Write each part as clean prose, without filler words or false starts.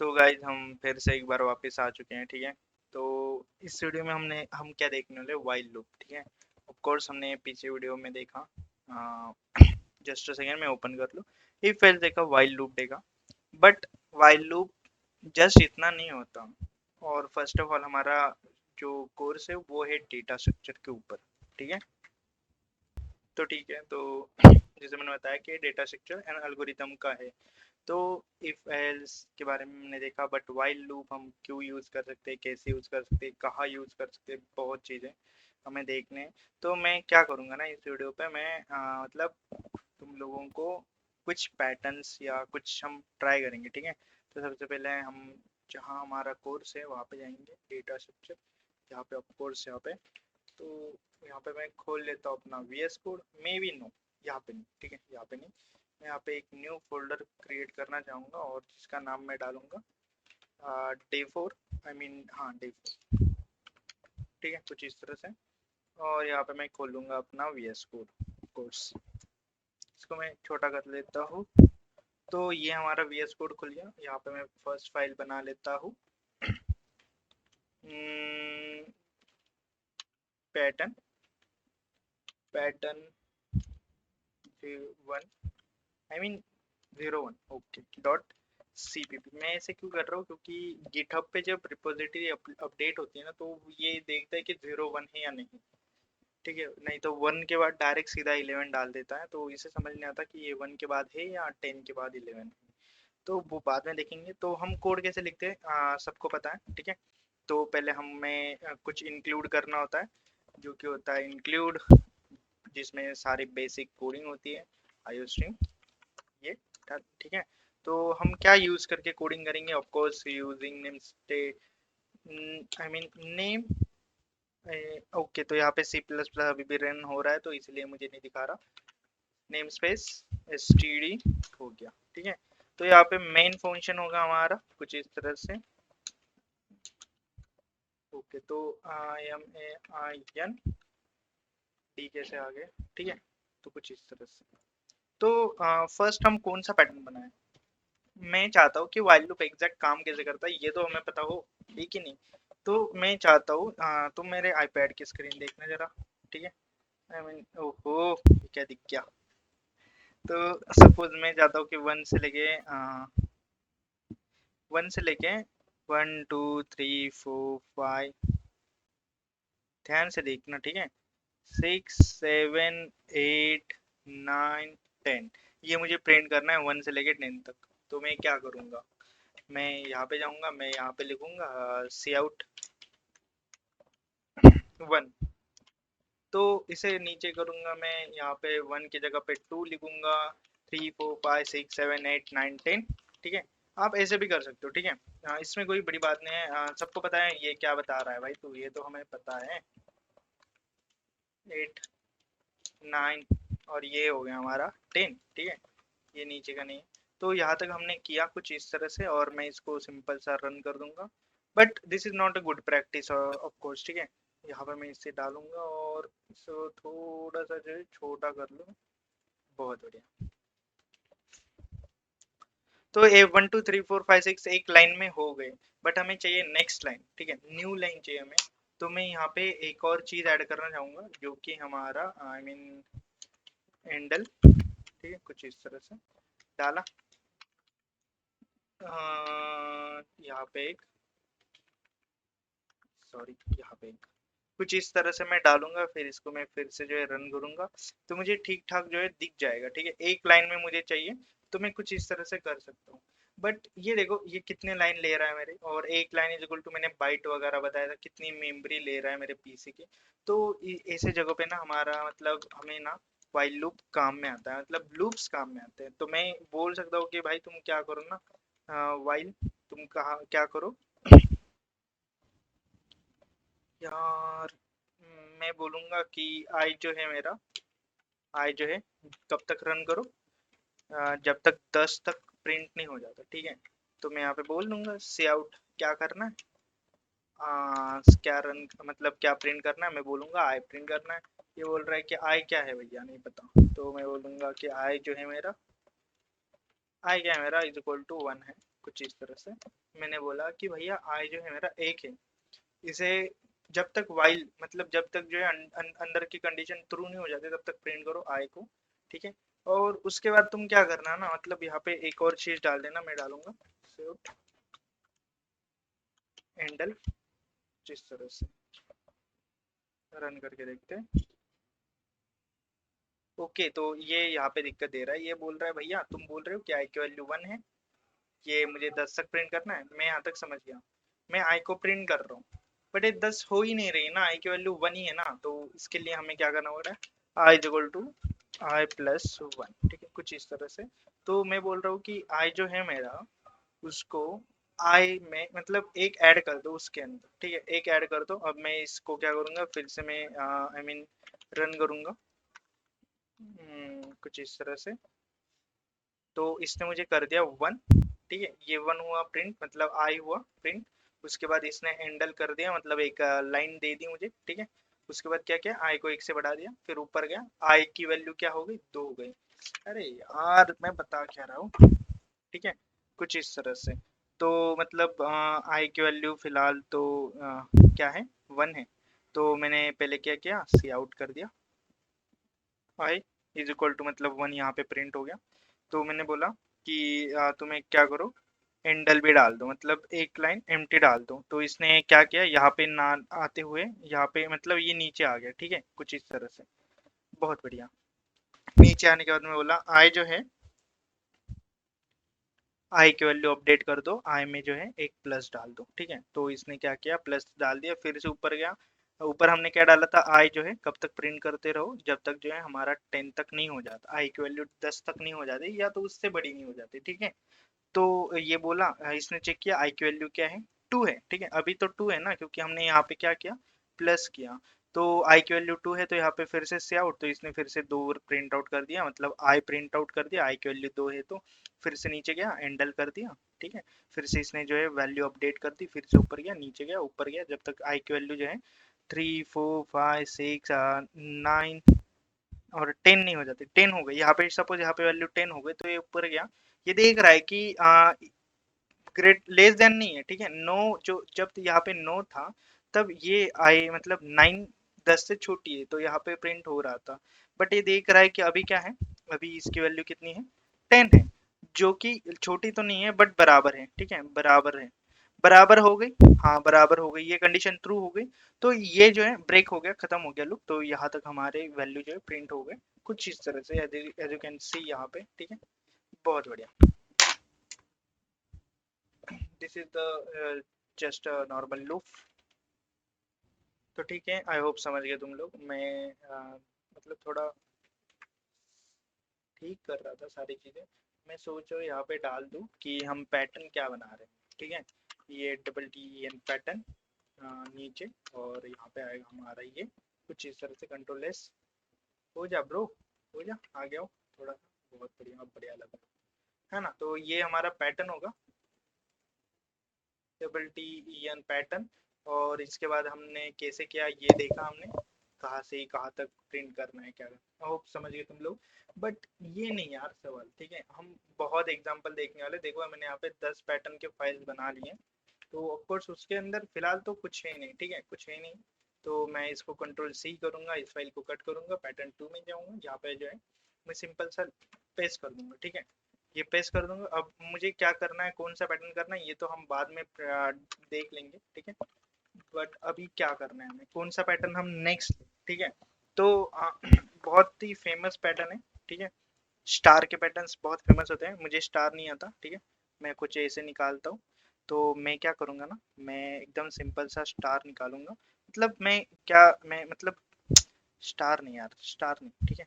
तो गाइज हम फिर से एक बार वापस आ चुके हैं। ठीक है, तो इस वीडियो में हम क्या देखने वाले, वाइल लूप। ठीक है, ऑफ कोर्स हमने पीछे वीडियो में देखा, जस्ट अ सेकेंड में ओपन कर लो, इफ एल्स देखा, वाइल लूप देखा। बट वाइल लूप जस्ट इतना नहीं होता। और फर्स्ट ऑफ ऑल हमारा जो कोर्स है वो है डेटा स्ट्रक्चर के ऊपर। ठीक है, तो ठीक है, तो जैसे मैंने बताया कि डेटा स्ट्रक्चर एंड एल्गोरिथम का है। तो इफ एल्स के बारे में हमने देखा, बट वाइल लूप हम क्यों यूज़ कर सकते हैं, कैसे यूज़ कर सकते हैं, कहाँ यूज़ कर सकते हैं, बहुत चीज़ें हमें देखने हैं। तो मैं क्या करूँगा ना, इस वीडियो पे मैं मतलब तुम लोगों को कुछ पैटर्न्स या कुछ हम ट्राई करेंगे। ठीक है, तो सबसे पहले हम जहाँ हमारा कोर्स है वहाँ पे जाएंगे, डेटा स्ट्रक्चर, यहाँ पे ऑफ कोर्स, यहाँ पे तो यहाँ पे मैं खोल लेता हूँ अपना V S code, maybe no, यहाँ पे नहीं। ठीक है, यहाँ पे नहीं, मैं यहाँ पे एक न्यू फोल्डर क्रिएट करना चाहूँगा और जिसका नाम मैं डालूंगा डे फोर, आई मीन हाँ डे फोर। ठीक है, कुछ इस तरह से। और यहाँ पे मैं खोलूँगा अपना वी एस कोड कोर्स, इसको मैं छोटा कर लेता हूँ। तो ये हमारा वी एस कोड खुल गया। यहाँ पे मैं फर्स्ट फाइल बना लेता हूँ, pattern pattern 1, I mean 01, okay, dot CPP. मैं ऐसे क्यों कर रहा हूँ, क्योंकि गिटहब पे जब रिपोजिटरी अपडेट होती है ना, तो ये देखता है कि 01 है या नहीं। ठीक है, नहीं तो 1 के बाद डायरेक्ट सीधा 11 डाल देता है, तो इसे समझ नहीं आता कि ये 1 के बाद है या 10 के बाद 11 है। तो वो बाद में देखेंगे। तो हम कोड कैसे लिखते हैं, सबको पता है। ठीक है, तो पहले हमें कुछ इंक्लूड करना होता है, जो कि होता है इंक्लूड, जिसमें सारी बेसिक कोडिंग होती है, आईओ स्ट्रीम, ये। ठीक है, तो हम क्या यूज करके कोडिंग करेंगे, of course using name state, I mean name. Okay, तो यहाँ पे सी प्लस प्लस अभी भी रन हो रहा है, तो इसलिए मुझे नहीं दिखा रहा। Name space S T D हो गया। ठीक है, तो यहाँ पे मेन फंक्शन होगा हमारा कुछ इस तरह से। ओके, तो I M A I N D कैसे आ गए। ठीक है, तो कुछ इस तरह से। तो फर्स्ट हम कौन सा पैटर्न बनाएं। मैं चाहता हूँ कि वाइल लूप एग्जैक्ट काम कैसे करता है ये तो हमें पता हो, ठीक ही नहीं। तो मैं चाहता हूँ तुम मेरे आईपैड की स्क्रीन देखना जरा। ठीक है, आई मीन ओहो, ये क्या दिख गया। तो सपोज मैं चाहता हूँ कि वन से लेके 1 2 3 4 5, ध्यान से देखना। ठीक है, 6 7 8 9 10, ये मुझे प्रिंट करना है 1 से लेके 10 तक। तो मैं क्या करूँगा, मैं यहाँ पे जाऊँगा, मैं यहाँ पे लिखूँगा सी आउट 1। तो इसे नीचे करूँगा, मैं यहाँ पे 1 की जगह पे 2 लिखूँगा, 3 4 5 6 7 8 9 10। ठीक है, आप ऐसे भी कर सकते हो। ठीक है, इसमें कोई बड़ी बात नहीं है। सबको पता है ये क्या बता रहा है भाई, तो ये तो हमें पता है, 8 9, और ये हो गया हमारा 10। ठीक है, ये नीचे का नहीं है। तो यहाँ तक हमने किया कुछ इस तरह से, और मैं इसको सिंपल सा रन कर दूंगा। But this is not a good practice of course. ठीक है, यहाँ पे मैं इसे डालूंगा और इसको थोड़ा सा जो है छोटा कर लूँ। बहुत बढ़िया। तो ए 1 2 3 4 5 6 एक लाइन में हो गए, बट हमें चाहिए नेक्स्ट लाइन। ठीक है, न्यू लाइन चाहिए हमें। तो मैं यहाँ पे एक और चीज ऐड करना चाहूंगा, जो कि हमारा आई मीन एंडल। ठीक है, कुछ इस तरह से डाला। यहाँ पे एक, सॉरी, यहाँ पे एक, कुछ इस तरह से मैं डालूंगा। फिर इसको मैं फिर से जो है रन करूंगा, तो मुझे ठीक ठाक जो है दिख जाएगा। ठीक है, एक लाइन में मुझे चाहिए, तो मैं कुछ इस तरह से कर सकता हूँ। बट ये देखो ये कितने लाइन ले रहा है मेरे, और एक लाइन इज इक्वल टू, मैंने बाइट वगैरह बताया था कितनी मेमोरी ले रहा है मेरे पीसी की। तो ऐसे जगह पे ना हमारा मतलब हमें ना वाइल लूप काम में आता है, मतलब लूप्स काम में आते हैं। तो मैं बोल सकता हूँ कि भाई तुम क्या करो ना, वाइल तुम कहा क्या करो यार, मैं बोलूँगा कि आई जो है मेरा, आई जो है कब तक रन करो, जब तक 10 तक प्रिंट नहीं हो जाता। ठीक है, तो मैं यहाँ पे बोल दूंगा सी आउट क्या करना है, क्या रन मतलब क्या प्रिंट करना है। मैं बोलूँगा आई प्रिंट करना है। ये बोल रहा है कि आई क्या है भैया, नहीं पता। तो मैं बोलूँगा कि आई जो है मेरा, आई क्या है मेरा इज इक्वल टू 1 है। कुछ इस तरह से मैंने बोला कि भैया आई जो है मेरा एक है, इसे जब तक वाइल मतलब जब तक जो है अंदर की कंडीशन ट्रू नहीं हो जाती तब तक प्रिंट करो आई को, ठीक है। और उसके बाद तुम क्या करना ना, मतलब यहाँ पे एक और चीज डाल देना, मैं डालूंगा हैंडल, जिस तरह से रन करके देखते हैं। ओके, तो ये यहाँ पे दिक्कत दे रहा है, ये बोल रहा है भैया तुम बोल रहे हो कि आई की वैल्यू 1 है, ये मुझे 10 तक प्रिंट करना है, मैं यहाँ तक समझ गया, मैं आई को प्रिंट कर रहा हूँ, बट ये 10 हो ही नहीं रही ना, आई की वैल्यू 1 ही है ना, तो इसके लिए हमें क्या करना होगा, i is equal to i plus 1, ठीक है, कुछ इस तरह से। तो मैं बोल रहा हूँ कि आई जो है मेरा, उसको आई में मतलब एक ऐड कर दो उसके अंदर, ठीक है, एक ऐड कर दो। अब मैं इसको क्या करूँगा, फिर से मैं आई मीन रन करूँगा कुछ इस तरह से, तो इसने मुझे कर दिया 1, ठीक है, ये 1 हुआ प्रिंट, मतलब आई हुआ प्रिंट। उसके बाद इसने हैंडल कर दिया, मतलब एक लाइन दे दी मुझे, ठीक है। उसके बाद क्या किया, आई को 1 से बढ़ा दिया, फिर ऊपर गया, आई की वैल्यू क्या हो गई, 2 हो गई। अरे यार मैं बता क्या रहा हूँ, ठीक है, कुछ इस तरह से। तो मतलब आई की वैल्यू फिलहाल तो क्या है, 1 है, तो मैंने पहले क्या किया, सी आउट कर दिया, आई इज इक्वल टू मतलब 1 यहाँ पे प्रिंट हो गया। तो मैंने बोला कि तुम्हें क्या करो, एंडल भी डाल दो, मतलब एक लाइन एम्प्टी डाल दो। तो इसने क्या किया, यहाँ पे ना आते हुए यहाँ पे मतलब ये नीचे आ गया, ठीक है, कुछ इस तरह से। बहुत बढ़िया। नीचे आने के बाद मैं बोला आई जो है, आई की वैल्यू अपडेट कर दो, आई में जो है एक प्लस डाल दो, ठीक है। तो इसने क्या किया, प्लस डाल दिया, फिर से ऊपर गया, ऊपर हमने क्या डाला था, आई जो है कब तक प्रिंट करते रहो, जब तक जो है हमारा 10 तक नहीं हो जाता, आई की वैल्यू 10 तक नहीं हो जाती या तो उससे बड़ी नहीं हो जाती, ठीक है। तो ये बोला, इसने चेक किया आई की वैल्यू क्या है, 2 है, ठीक है, अभी तो 2 है ना, क्योंकि हमने यहाँ पे क्या किया, प्लस किया। तो आई की वैल्यू 2 है, तो यहाँ पे फिर से आउट, तो इसने फिर से 2 प्रिंट आउट कर दिया, मतलब आई प्रिंट आउट कर दिया, आई की वैल्यू 2 है, तो फिर से नीचे गया, एंडल कर दिया, ठीक है। फिर से इसने जो है वैल्यू अपडेट कर दी, फिर से ऊपर गया, नीचे गया, ऊपर गया, जब तक आई की वैल्यू जो है 3 4 5 6 9 और 10 नहीं हो जाती, 10 हो गई, यहाँ पे सपोज यहाँ पे वैल्यू 10 हो गई, तो ये ऊपर गया, ये देख रहा है कि ग्रेट लेस देन नहीं है, ठीक है, नो, जो जब यहाँ पे नो था तब ये आई मतलब 9 10 से छोटी है, तो यहाँ पे प्रिंट हो रहा था। बट ये देख रहा है कि अभी क्या है, अभी इसकी वैल्यू कितनी है, 10 है, जो कि छोटी तो नहीं है बट बराबर है, ठीक है, बराबर है, बराबर हो गई, हाँ बराबर हो गई, ये कंडीशन ट्रू हो गई। तो ये जो है ब्रेक हो गया, खत्म हो गया लूप, तो यहाँ तक हमारे वैल्यू जो है प्रिंट हो गए, कुछ इस तरह से एज यू कैन सी यहाँ पे, ठीक है, बहुत बढ़िया। This is the just normal loop. तो ठीक है, आई होप समझ गए तुम लोग। मैं मतलब थोड़ा ठीक कर रहा था सारी चीज़ें, मैं सोचो यहाँ पे डाल दूँ कि हम पैटर्न क्या बना रहे हैं, ठीक है, ये डबल टी एन पैटर्न नीचे, और यहाँ पे आएगा हमारा ये कुछ इस तरह से, कंट्रोल एस, हो जा ब्रो, हो जा, आ गया हो थोड़ा सा, बहुत बढ़िया, अब बढ़िया लग रहा है ना। तो ये हमारा पैटर्न होगा, double T E N pattern. और इसके बाद हमने कैसे किया ये देखा हमने, कहाँ से ही कहाँ तक प्रिंट करना है, क्या करना है, होप समझ गए तुम लोग। बट ये नहीं यार सवाल, ठीक है, हम बहुत एग्जांपल देखने वाले, देखो मैंने यहाँ पे 10 पैटर्न के फाइल्स बना लिए हैं, तो ऑफकोर्स उसके अंदर फिलहाल तो कुछ है नहीं, ठीक है, कुछ है नहीं। तो मैं इसको कंट्रोल सी करूंगा, इस फाइल को कट करूंगा, पैटर्न 2 में जाऊंगा, यहाँ पे जो है मैं सिंपल सा पेस्ट कर दूंगा, ठीक है, ये पेस्ट कर दूंगा। अब मुझे क्या करना है, कौन सा पैटर्न करना है, ये तो हम बाद में देख लेंगे, ठीक है। बट अभी क्या करना है हमें, कौन सा पैटर्न हम नेक्स्ट, ठीक है। तो बहुत ही फेमस पैटर्न है, ठीक है, स्टार के पैटर्न्स बहुत फेमस होते हैं, मुझे स्टार नहीं आता, ठीक है, मैं कुछ ऐसे निकालता हूँ। तो मैं क्या करूँगा ना, मैं एकदम सिंपल सा स्टार निकालूंगा, मतलब मैं क्या, मैं मतलब स्टार नहीं यार, स्टार नहीं, ठीक है,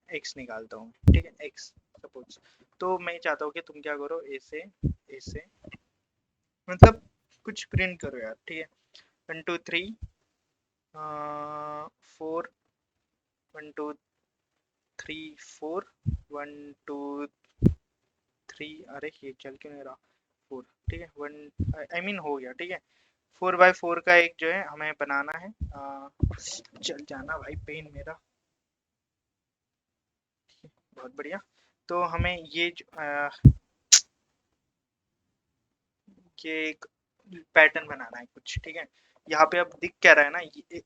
एक्स निकालता हूँ, ठीक है, एक्स सपोज। तो मैं चाहता हूँ कि तुम क्या करो, ऐसे ऐसे मतलब कुछ प्रिंट करो यार, ठीक है, 1 2 3 4 1 2 3 4 1 2 3, अरे ये चल क्यों नहीं रहा, 4, ठीक है, 1 आई मीन हो गया, ठीक है। 4 बाय 4 का एक जो है हमें बनाना है, चल जाना भाई पेन मेरा, बहुत बढ़िया। तो हमें ये कि एक पैटर्न बनाना है कुछ, ठीक है। यहाँ पे अब दिख क्या रहा है ना,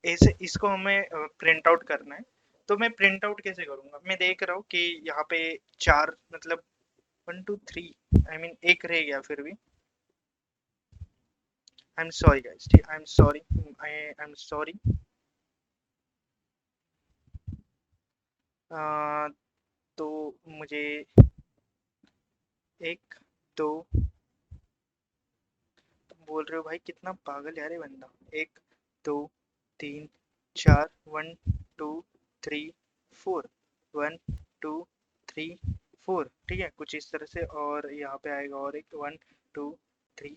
ऐसे इसको हमें प्रिंट आउट करना है। तो मैं प्रिंट आउट कैसे करूंगा, मैं देख रहा हूँ कि यहाँ पे चार मतलब 1 2 3, आई मीन एक रह गया फिर भी। आई एम सॉरी गाइस, ठीक, आई एम सॉरी। तो मुझे एक दो, बोल रहे हो भाई कितना पागल यार ये बंदा। एक दो तीन चार, 1 2 3 4, 1 2 3 4, ठीक है कुछ इस तरह से। और यहाँ पे आएगा और एक 1 2 3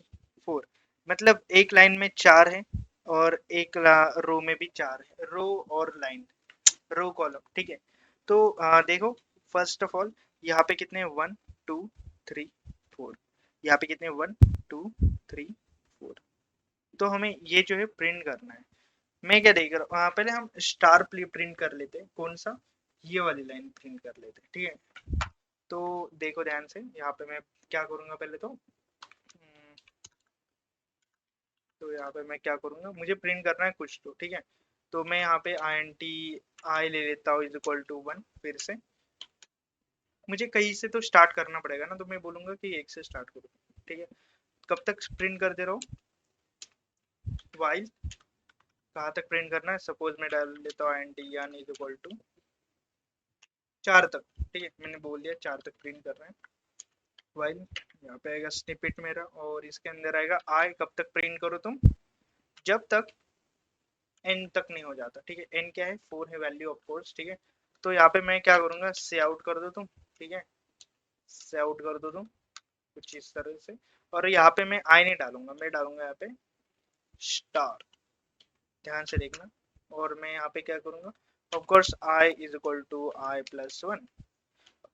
4, मतलब एक लाइन में चार है और एक रो में भी चार है, रो और लाइन, रो कॉलम, ठीक है। तो देखो, फर्स्ट ऑफ ऑल यहाँ पे कितने 1 2 3 4, यहाँ पे कितने 1 2 3 4। तो हमें ये जो है प्रिंट करना है। मैं क्या देख रहा हूँ, पहले हम स्टार प्रिंट कर लेते हैं, कौन सा, ये वाली लाइन प्रिंट कर लेते हैं, ठीक है। तो देखो ध्यान से, यहाँ पे मैं क्या करूंगा पहले तो यहाँ पे मैं क्या करूंगा, मुझे प्रिंट करना है कुछ तो, ठीक है। तो मैं यहाँ पे आई ले लेता हूँ इज इक्वल टू 1। फिर से मुझे कहीं से तो स्टार्ट करना पड़ेगा ना, तो मैं बोलूंगा कि एक से स्टार्ट करो, ठीक है। कब तक प्रिंट करते रहो, वाइल कहाँ तक प्रिंट करना है, सपोज मैं डाल लेता हूँ टी यान इज इक्वल टू 4 तक, ठीक है। मैंने बोल दिया 4 तक प्रिंट कर रहे हैं। वाइल यहाँ पे आएगा स्निपेट मेरा, और इसके अंदर आएगा आई। कब तक प्रिंट करो तुम, जब तक एन तक नहीं हो जाता, ठीक है। एन क्या है, 4 है वैल्यू ऑफ कोर्स, ठीक है। तो यहाँ पे मैं क्या करूंगा, से आउट कर दो तुम, ठीक है, से आउट कर दो तुम कुछ इस तरह से। और यहाँ पे मैं आई नहीं डालूंगा, मैं डालूंगा यहाँ पे स्टार, ध्यान से देखना। और मैं यहाँ पे क्या करूंगा, of course i is equal to i plus 1।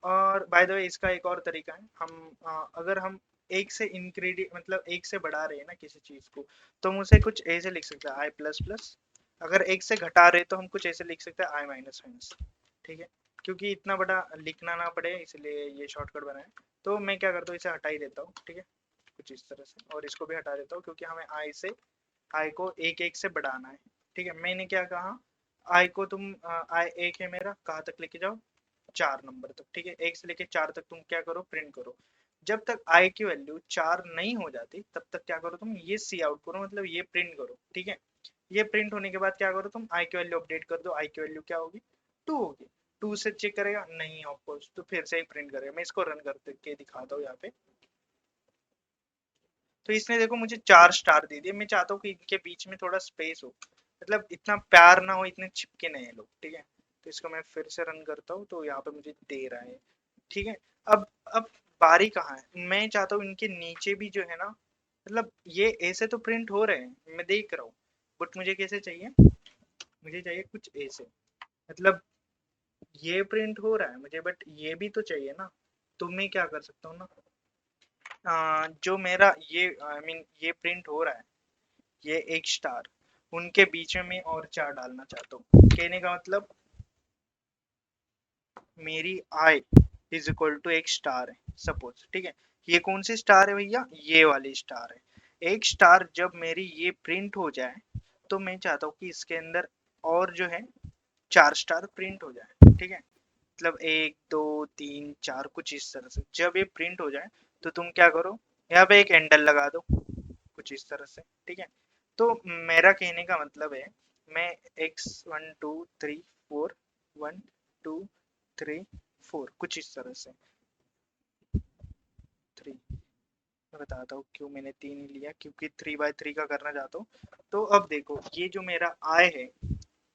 और बाय द वे इसका एक और तरीका है, हम अगर हम एक से इंक्रीडियंट मतलब एक से बढ़ा रहे हैं ना किसी चीज को, तो हम उसे कुछ ऐसे लिख सकते हैं आई प्लस प्लस। अगर एक से घटा रहे तो हम कुछ ऐसे लिख सकते हैं आई माइनस माइनस, ठीक है। क्योंकि इतना बड़ा लिखना ना पड़े इसलिए ये शॉर्टकट बनाए। तो मैं क्या करता हूँ, इसे हटा ही देता हूँ, ठीक है, कुछ इस तरह से। और इसको भी हटा देता हूँ क्योंकि हमें आई को एक एक से बढ़ाना है, ठीक है। मैंने क्या कहा, आई को तुम आई एक है मेरा, कहाँ तक लेके जाओ, 4 नंबर तक, ठीक है। एक से लेके 4 तक तुम क्या करो, प्रिंट करो। जब तक आई की वैल्यू 4 नहीं हो जाती तब तक क्या करो तुम, ये सी आउट करो, मतलब ये प्रिंट करो, ठीक है। ये प्रिंट होने के बाद क्या करो तुम, आई की वैल्यू अपडेट कर दो। आई की वैल्यू क्या होगी, 2 होगी। 2 से चेक करेगा, नहीं ऑफकोर्स, तो फिर से ही प्रिंट करेगा। मैं इसको रन करके दिखाता हूँ यहाँ पे। तो इसने देखो मुझे 4 स्टार दे दिए। मैं चाहता हूँ कि इनके बीच में थोड़ा स्पेस हो, मतलब इतना प्यार ना हो, इतने चिपके नहीं लोग, ठीक है। तो इसको मैं फिर से रन करता हूँ, तो यहाँ पे मुझे दे रहा है, ठीक है। अब बारी कहाँ है, मैं चाहता हूँ इनके नीचे भी जो है ना, मतलब ये ऐसे तो प्रिंट हो रहे हैं मैं देख रहा हूँ, बट मुझे कैसे चाहिए, मुझे चाहिए कुछ ऐसे, मतलब ये प्रिंट हो रहा है मुझे, बट ये भी तो चाहिए ना। तो मैं क्या कर सकता हूँ ना, जो मेरा ये आई मीन ये प्रिंट हो रहा है, ये एक स्टार, उनके बीच में मैं और 4 डालना चाहता हूँ। कहने का मतलब मेरी आई इज इक्वल टू एक स्टार है सपोज, ठीक है। ये कौन सी स्टार है भैया, ये वाली स्टार है। एक स्टार जब मेरी ये प्रिंट हो जाए, तो मैं चाहता हूँ कि इसके अंदर और जो है 4 स्टार प्रिंट हो जाए, ठीक है। मतलब 1 2 3 4 कुछ इस तरह से। जब ये प्रिंट हो जाए तो तुम क्या करो, यहाँ पे एक एंडल लगा दो कुछ इस तरह से, ठीक है। तो मेरा कहने का मतलब है, मैं एक्स 1 2 3 4, 1 2 3 4 कुछ इस तरह से 3, मैं बताता हूँ क्यों मैंने 3 ही लिया, क्योंकि 3 by 3 का करना चाहता हूँ। तो अब देखो ये जो मेरा आई है,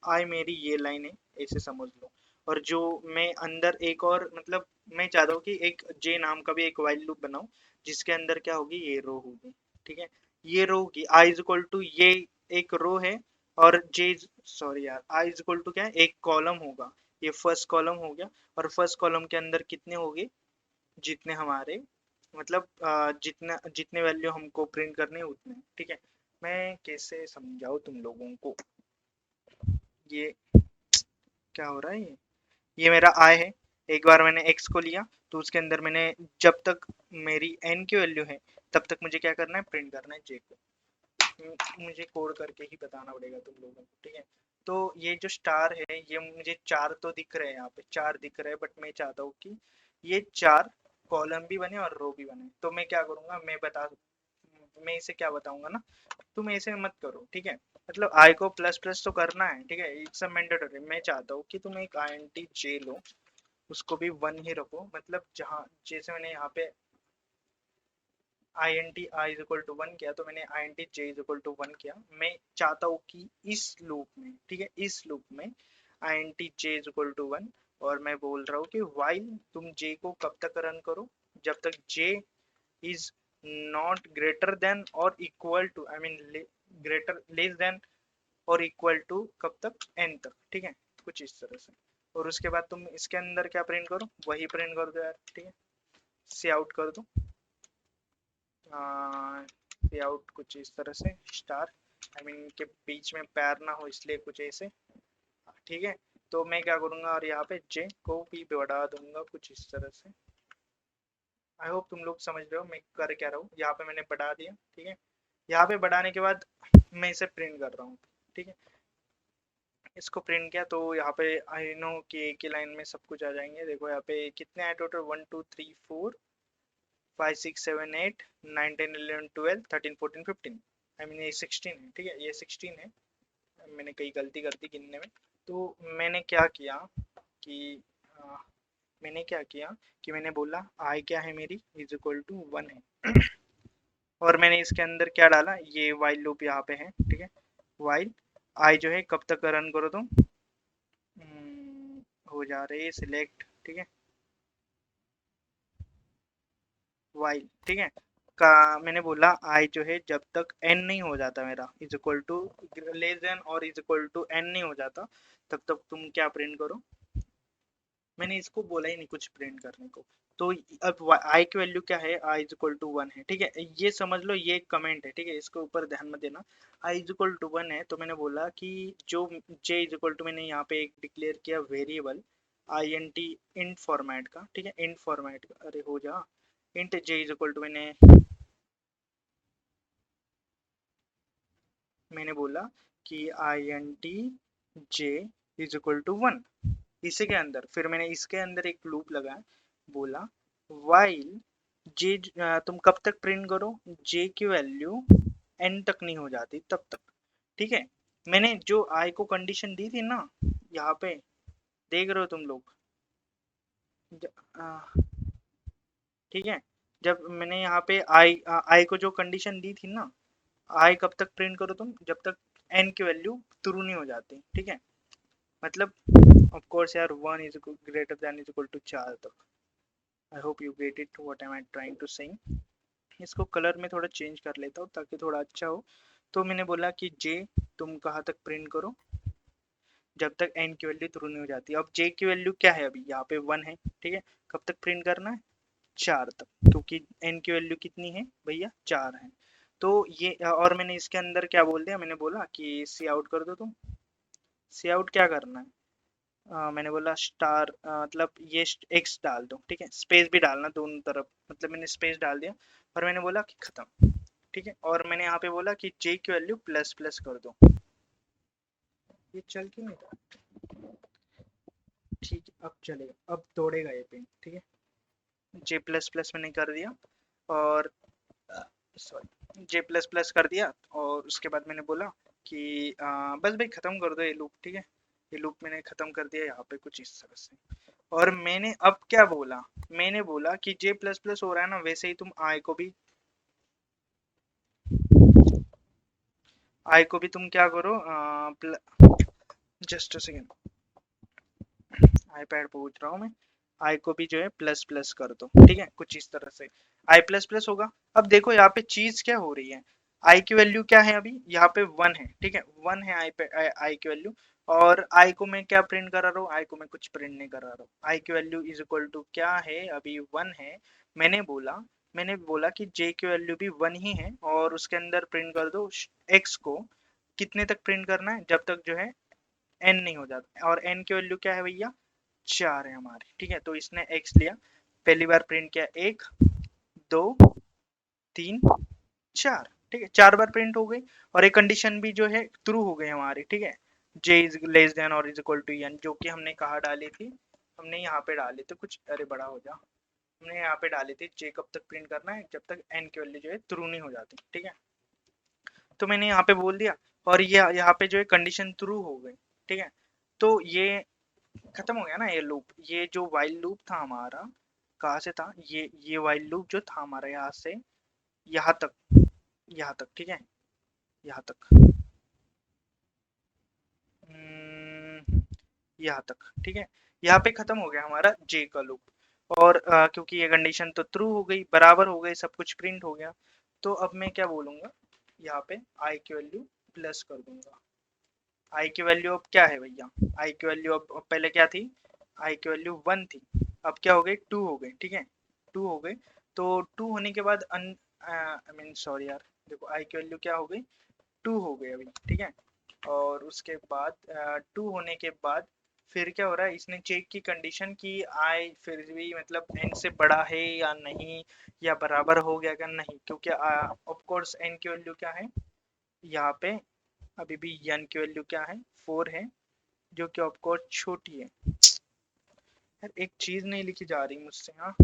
आई मेरी ये लाइन है, ऐसे समझ लो। और जो मैं अंदर एक और मतलब मैं चाहता हूँ कि एक जे नाम का भी एक वाइल लूप बनाऊं, जिसके अंदर क्या होगी, ये रो होगी, ठीक है। ये रो होगी आई इज इक्वल टू ये एक रो है, और जे सॉरी यार आई इज इक्वल टू क्या है, एक कॉलम होगा। ये फर्स्ट कॉलम हो गया, और फर्स्ट कॉलम के अंदर कितने होंगे, जितने हमारे मतलब जितना जितने वैल्यू हमको प्रिंट करने हैं उतने, ठीक है। मैं कैसे समझाऊं तुम लोगों को, ये क्या हो रहा है, ये मेरा आई है। एक बार मैंने एक्स को लिया, तो उसके अंदर मैंने जब तक मेरी एन की वैल्यू है तब तक मुझे क्या करना है, प्रिंट करना है जे को। मुझे कोड करके ही बताना पड़ेगा तुम लोगों को, ठीक है। तो ये जो स्टार है, ये मुझे 4 तो दिख रहे हैं, यहाँ पे 4 दिख रहे हैं, बट मैं चाहता हूँ कि ये 4 कॉलम भी बने और रो भी बने। तो मैं क्या करूंगा, मैं इसे क्या बताऊंगा ना, तुम ऐसे मत करो, ठीक है। मतलब आई को प्लस प्लस तो करना है, ठीक है, इट्स अ मैंडेटरी। मैं चाहता हूँ कि तुम एक INT जे लो, उसको भी 1 ही रखो। मतलब जहाँ जैसे मैंने यहाँ पे INT I is equal to 1 किया, तो मैंने INT J is equal to 1 किया। मैं चाहता हूँ कि इस लूप में, ठीक है, इस लूप में INT J is equal to 1, और मैं बोल रहा हूँ कि while तुम J को कब तक रन करो, जब तक J is not greater than और equal to, I mean greater less than और इक्वल टू कब तक, n तक, ठीक है, कुछ इस तरह से। और उसके बाद तुम इसके अंदर क्या प्रिंट करो, वही प्रिंट कर दो यार, ठीक है, सी आउट कर दो। पे आउट कुछ इस तरह से, स्टार, आई मीन के बीच में पैर ना हो इसलिए कुछ ऐसे, ठीक है। तो मैं क्या करूंगा, और यहाँ पे जे को भी बढ़ा दूंगा कुछ इस तरह से। आई होप तुम लोग समझ रहे हो मैं कर क्या रहा हूँ। यहाँ पे मैंने बढ़ा दिया, ठीक है। यहाँ पे बढ़ाने के बाद मैं इसे प्रिंट कर रहा हूँ, ठीक है। इसको प्रिंट किया तो यहाँ पे आई नो कि एक ही लाइन में सब कुछ आ जाएंगे। देखो यहाँ पे कितने आए टोटल, 1 2 3 4 5 6 7 8 9 10 11 12 13 14 15, आई मीन ये 16 है, ठीक है, ये 16 है। मैंने कई गलती कर दी गिनने में। तो मैंने क्या किया कि आ, मैंने क्या किया कि मैंने बोला आई क्या है मेरी, इज इक्वल टू 1 है। और मैंने इसके अंदर क्या डाला, ये वाइल लूप यहाँ पे है, ठीक है। वाइल आई जो है कब तक रन करो तुम, हो जा रहे सिलेक्ट, ठीक है, वाइल, ठीक है, का मैंने बोला आई जो है जब तक एन नहीं हो जाता मेरा, is equal to less than और इज इक्वल टू एन नहीं हो जाता, तब तक तुम क्या प्रिंट करो। मैंने इसको बोला ही नहीं कुछ प्रिंट करने को। तो अब आई की वैल्यू क्या है, आई इज इक्वल टू 1 है, ठीक है, ये समझ लो ये एक कमेंट है, ठीक है, इसके ऊपर ध्यान मत देना। आई इज इक्वल टू 1 है, तो मैंने बोला कि जो जे इज इक्वल टू, मैंने यहाँ पे एक डिक्लेयर किया वेरिएबल INT इंट फॉर्मेट का, ठीक है, इंट फॉर्मेट का, अरे हो जा, int j is equal to, मैंने बोला कि INT j is equal to 1, इसी के अंदर फिर मैंने इसके अंदर एक लूप लगाया, बोला while जे, तुम कब तक प्रिंट करो, जे की वैल्यू n तक नहीं हो जाती तब तक, ठीक है। मैंने जो आई को कंडीशन दी थी ना, यहाँ पे देख रहे हो तुम लोग, ठीक है, जब मैंने यहाँ पे आई को जो कंडीशन दी थी ना, आई कब तक प्रिंट करो तुम, जब तक n की वैल्यू ट्रू नहीं हो जाती, ठीक है। मतलब ऑफ कोर्स यार 1 is greater than is equal to 4 तक। I hope you get it what am I trying to say. इसको कलर में थोड़ा चेंज कर लेता हूँ ताकि थोड़ा अच्छा हो। तो मैंने बोला कि जे तुम कहाँ तक प्रिंट करो, जब तक एन की वैल्यू ट्रू नहीं हो जाती। अब जे की वैल्यू क्या है, अभी यहाँ पे 1 है, ठीक है, कब तक प्रिंट करना है, 4 तक, क्योंकि एन की वैल्यू कितनी है भैया, 4 है। तो ये, और मैंने इसके अंदर क्या बोल दिया, मैंने बोला कि सी आउट कर दो तुम। सी आउट क्या करना है, मैंने बोला स्टार, मतलब ये एक्स डाल दो, ठीक है, स्पेस भी डालना दोनों तरफ, मतलब मैंने स्पेस डाल दिया, और मैंने बोला कि खत्म, ठीक है। और मैंने यहाँ पे बोला कि जे की वैल्यू प्लस प्लस कर दो। ये चल क्यों नहीं रहा, ठीक है, अब चलेगा, अब दौड़ेगा ये पेन, ठीक है। जे प्लस प्लस मैंने कर दिया, और सॉरी जे प्लस प्लस कर दिया, और उसके बाद मैंने बोला कि बस भाई खत्म कर दो ये लूप, ठीक है। ये लूप मैंने खत्म कर दिया यहाँ पे कुछ इस तरह से। और मैंने अब क्या बोला, मैंने बोला कि जे प्लस प्लस हो रहा है ना, वैसे ही तुम आई को भी तुम क्या करो, जस्ट अ सेकेंड, आईपैड पूछ रहा हूँ मैं, आई को भी जो है प्लस प्लस कर दो, ठीक है, कुछ इस तरह से आई प्लस प्लस होगा। अब देखो यहाँ पे चीज क्या हो रही है, आई की वैल्यू क्या है अभी, यहाँ पे 1 है, ठीक है, 1 है आई पे, आई की वैल्यू। और आई को मैं क्या प्रिंट करा रहा हूँ, आई को मैं कुछ प्रिंट नहीं करा रहा हूँ। आई की वैल्यू इज इक्वल टू क्या है, अभी 1 है। मैंने बोला कि जे की वैल्यू भी 1 ही है, और उसके अंदर प्रिंट कर दो एक्स को, कितने तक प्रिंट करना है, जब तक जो है एन नहीं हो जाता। और एन की वैल्यू क्या है भैया, 4 है हमारे, ठीक है। तो इसने एक्स लिया, पहली बार प्रिंट किया 1 2 3 4, ठीक है, 4 बार प्रिंट हो गई। और एक कंडीशन भी जो है ट्रू हो गई हमारी, ठीक है, जे इज लेस देन और इज इक्वल टू एन, जो कि हमने कहा डाली थी, हमने यहाँ पे डाली थी कुछ, अरे बड़ा हो जा, हमने यहाँ पे डाली थी जे कब तक प्रिंट करना है, जब तक एन की वैल्यू जो है ट्रू नहीं हो जाती, ठीक है। तो मैंने यहाँ पे बोल दिया, और ये यहाँ पे जो है कंडीशन ट्रू हो गई, ठीक है। तो ये खत्म हो गया ना ये लूप। ये जो वाइल लूप था हमारा, कहाँ से था ये वाइल लूप जो था हमारा, यहाँ से यहाँ तक, यहाँ तक, ठीक है, यहाँ तक, यहाँ तक, ठीक है। यहाँ पे खत्म हो गया हमारा जे का लूप। और क्योंकि ये कंडीशन तो ट्रू हो गई, बराबर हो गई, सब कुछ प्रिंट हो गया, तो अब मैं क्या बोलूंगा, यहाँ पे आई की वैल्यू प्लस कर दूंगा। आई की वैल्यू अब क्या है भैया, आई की वैल्यू अब पहले क्या थी, आई की वैल्यू 1 थी, अब क्या हो गई 2 हो गई, ठीक है, 2 हो गई। तो 2 होने के बाद आई मीन सॉरी यार, देखो आई की वैल्यू क्या हो गई, 2 हो गई अभी, ठीक है। और उसके बाद 2 होने के बाद फिर क्या हो रहा है, इसने चेक की कंडीशन की आई फिर भी मतलब एन से बड़ा है या नहीं, या बराबर हो गया क्या नहीं, क्योंकि ऑफ कोर्स एन की वैल्यू क्या है यहाँ पे, अभी भी एन की वैल्यू क्या है 4 है, जो कि ऑफ कोर्स छोटी है। यार एक चीज नहीं लिखी जा रही मुझसे, हाँ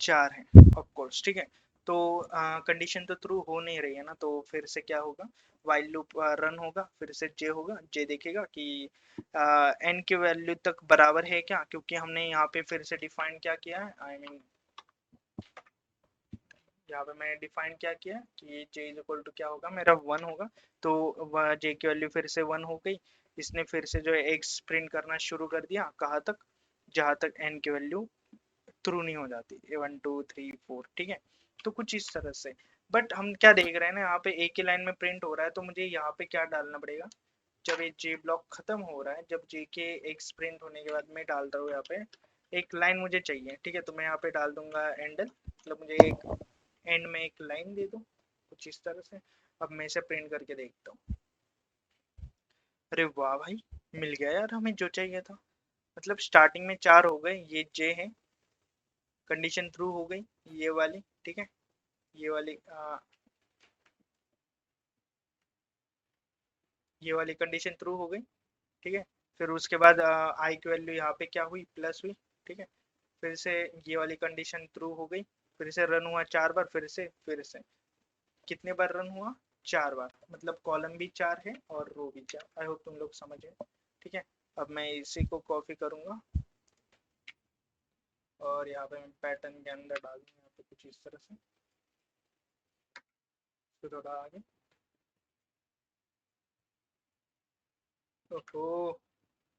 4 है ऑफ कोर्स, ठीक है। तो कंडीशन तो ट्रू हो नहीं रही है ना, तो फिर से क्या होगा, वाइल लूप रन होगा, फिर से जे होगा, जे देखेगा कि एन की वैल्यू तक बराबर है क्या, क्योंकि हमने यहाँ पे फिर से डिफाइन क्या किया है, आई मीन यहाँ पे मैंने डिफाइन क्या किया कि जे इज इक्वल टू क्या होगा मेरा 1 होगा। तो जे की वैल्यू फिर से 1 हो गई, इसने फिर से जो है एक्स प्रिंट करना शुरू कर दिया, कहाँ तक, जहाँ तक एन की वैल्यू थ्रू नहीं हो जाती, 1 2 3 4, ठीक है। तो कुछ इस तरह से। बट हम क्या देख रहे हैं ना, यहाँ पे एक ही लाइन में प्रिंट हो रहा है, तो मुझे यहाँ पे क्या डालना पड़ेगा, जब ये जे ब्लॉक खत्म हो रहा है, जब जे के एक्स प्रिंट होने के बाद मैं डालता हूँ यहाँ पे एक लाइन मुझे चाहिए, ठीक है, तो मैं यहाँ पे डाल दूंगा एंडल, मतलब मुझे एक एंड में एक लाइन दे दो कुछ इस तरह से। अब मैं इसे प्रिंट करके देखता हूँ, अरे वाह भाई, मिल गया यार हमें जो चाहिए था। मतलब स्टार्टिंग में 4 हो गए, ये जे है, कंडीशन थ्रू हो गई ये वाली, ठीक है, ये वाली कंडीशन थ्रू हो गई, ठीक है। फिर उसके बाद आई की वैल्यू यहाँ पे क्या हुई, प्लस हुई, ठीक है। फिर से ये वाली कंडीशन थ्रू हो गई, फिर से रन हुआ 4 बार, फिर से कितने बार रन हुआ, 4 बार, मतलब कॉलम भी 4 है और रो भी 4। आई होप तुम लोग समझे, ठीक है। अब मैं इसी को कॉपी करूंगा और यहाँ पे मैं पैटर्न के अंदर डाल दूंगा, यहाँ पे कुछ इस तरह से, तो थोड़ा आगे, ओहो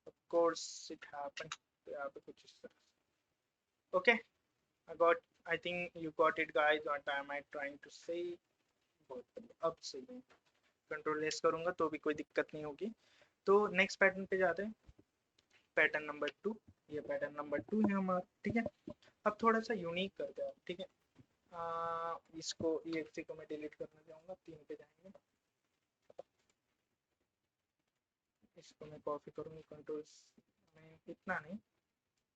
ऑफ कोर्स इट हैपन, तो यहाँ पे कुछ इस तरह से, okay I got, I think you got it guys, what I am trying to say. बहुत बढ़िया, अब सही है, कंट्रोल एस करूंगा तो भी कोई दिक्कत नहीं होगी। तो नेक्स्ट पैटर्न पे जाते हैं, पैटर्न नंबर 2, ये पैटर्न नंबर 2 है हमारा, ठीक है। अब थोड़ा सा यूनिक करते हैं, ठीक है। इसको EXE को मैं डिलीट करना चाहूँगा, 3 पे जाएंगे, इसको मैं कॉपी करूँगा कंट्रोल में, इतना नहीं,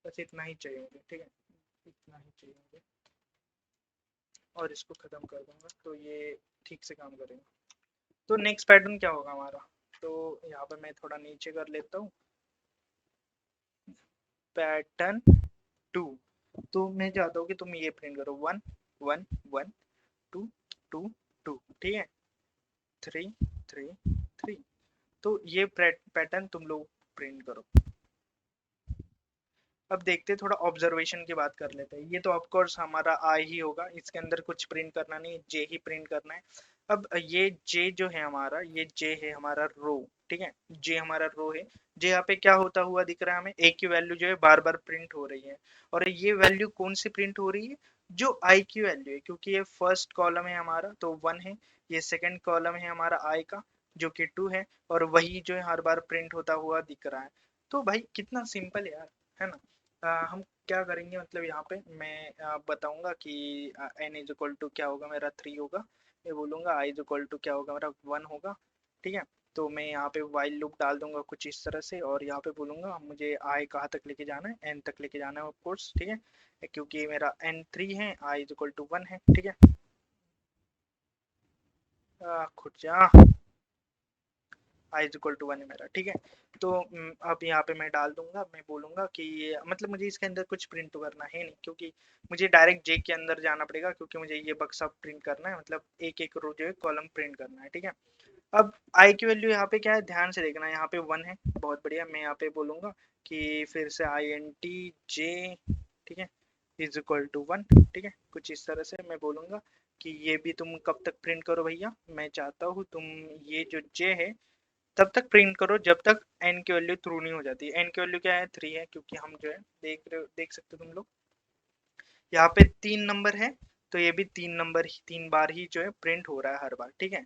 बस इतना ही चाहिए मुझे, ठीक है, इतना ही चाहिए मुझे, और इसको ख़त्म कर दूंगा, तो ये ठीक से काम करेगा। तो नेक्स्ट पैटर्न क्या होगा हमारा, तो यहाँ पे मैं थोड़ा नीचे कर लेता हूँ, पैटर्न 2। तो मैं चाहता हूँ कि तुम ये प्रिंट करो 1 1 1 2 2 2, ठीक है, 3 3 3। तो ये पैटर्न तुम लोग प्रिंट करो। अब देखते हैं, थोड़ा ऑब्जर्वेशन की बात कर लेते हैं। ये तो ऑफ कोर्स हमारा आई ही होगा, इसके अंदर कुछ प्रिंट करना नहीं, जे ही प्रिंट करना है। अब ये जे जो है हमारा, ये जे है हमारा रो, ठीक है, जे हमारा रो है। जे यहाँ पे क्या होता हुआ दिख रहा है हमें, ए की वैल्यू जो है बार बार प्रिंट हो रही है, और ये वैल्यू कौन सी प्रिंट हो रही है, जो आई की वैल्यू है, क्योंकि ये फर्स्ट कॉलम है हमारा तो 1 है, ये सेकंड कॉलम है हमारा आई का जो कि 2 है, और वही जो है हर बार प्रिंट होता हुआ दिख रहा है। तो भाई कितना सिंपल है यार, है ना। हम क्या करेंगे, मतलब यहाँ पे मैं बताऊंगा कि एन इज इक्वल टू क्या होगा मेरा 3 होगा, मैं बोलूंगा आई इज इक्वल टू क्या होगा मेरा 1 होगा, ठीक है। तो मैं यहाँ पे वाइल लूप डाल दूंगा कुछ इस तरह से, और यहाँ पे बोलूंगा मुझे आई कहाँ तक लेके जाना है, एन तक लेके जाना है ऑफ कोर्स, ठीक है, क्योंकि मेरा एन 3 है, आई इज इक्वल टू 1 है, ठीक है। खुद जा, आई इज इक्वल टू 1 है मेरा, ठीक है। तो अब यहाँ पे मैं डाल दूंगा, मैं बोलूंगा कि ये मतलब मुझे इसके अंदर कुछ प्रिंट तो करना है नहीं, क्योंकि मुझे डायरेक्ट जे के अंदर जाना पड़ेगा, क्योंकि मुझे ये बक्सा प्रिंट करना है, मतलब एक एक रो जो है कॉलम प्रिंट करना है, ठीक है। अब आई की वैल्यू यहाँ पे क्या है, ध्यान से देखना, यहाँ पे 1 है, बहुत बढ़िया। मैं यहाँ पे बोलूंगा कि फिर से आई एन टी जे, ठीक है, इज इक्वल टू 1, ठीक है, कुछ इस तरह से मैं बोलूंगा कि ये भी तुम कब तक प्रिंट करो भैया, मैं चाहता हूँ तुम ये जो जे है तब तक प्रिंट करो जब तक एन की वैल्यू ट्रू नहीं हो जाती। एन की वैल्यू क्या है, 3 है, क्योंकि हम जो है देख सकते हो तुम लोग, यहाँ पे 3 नंबर है, तो ये भी 3 नंबर ही 3 बार ही जो है प्रिंट हो रहा है हर बार, ठीक है।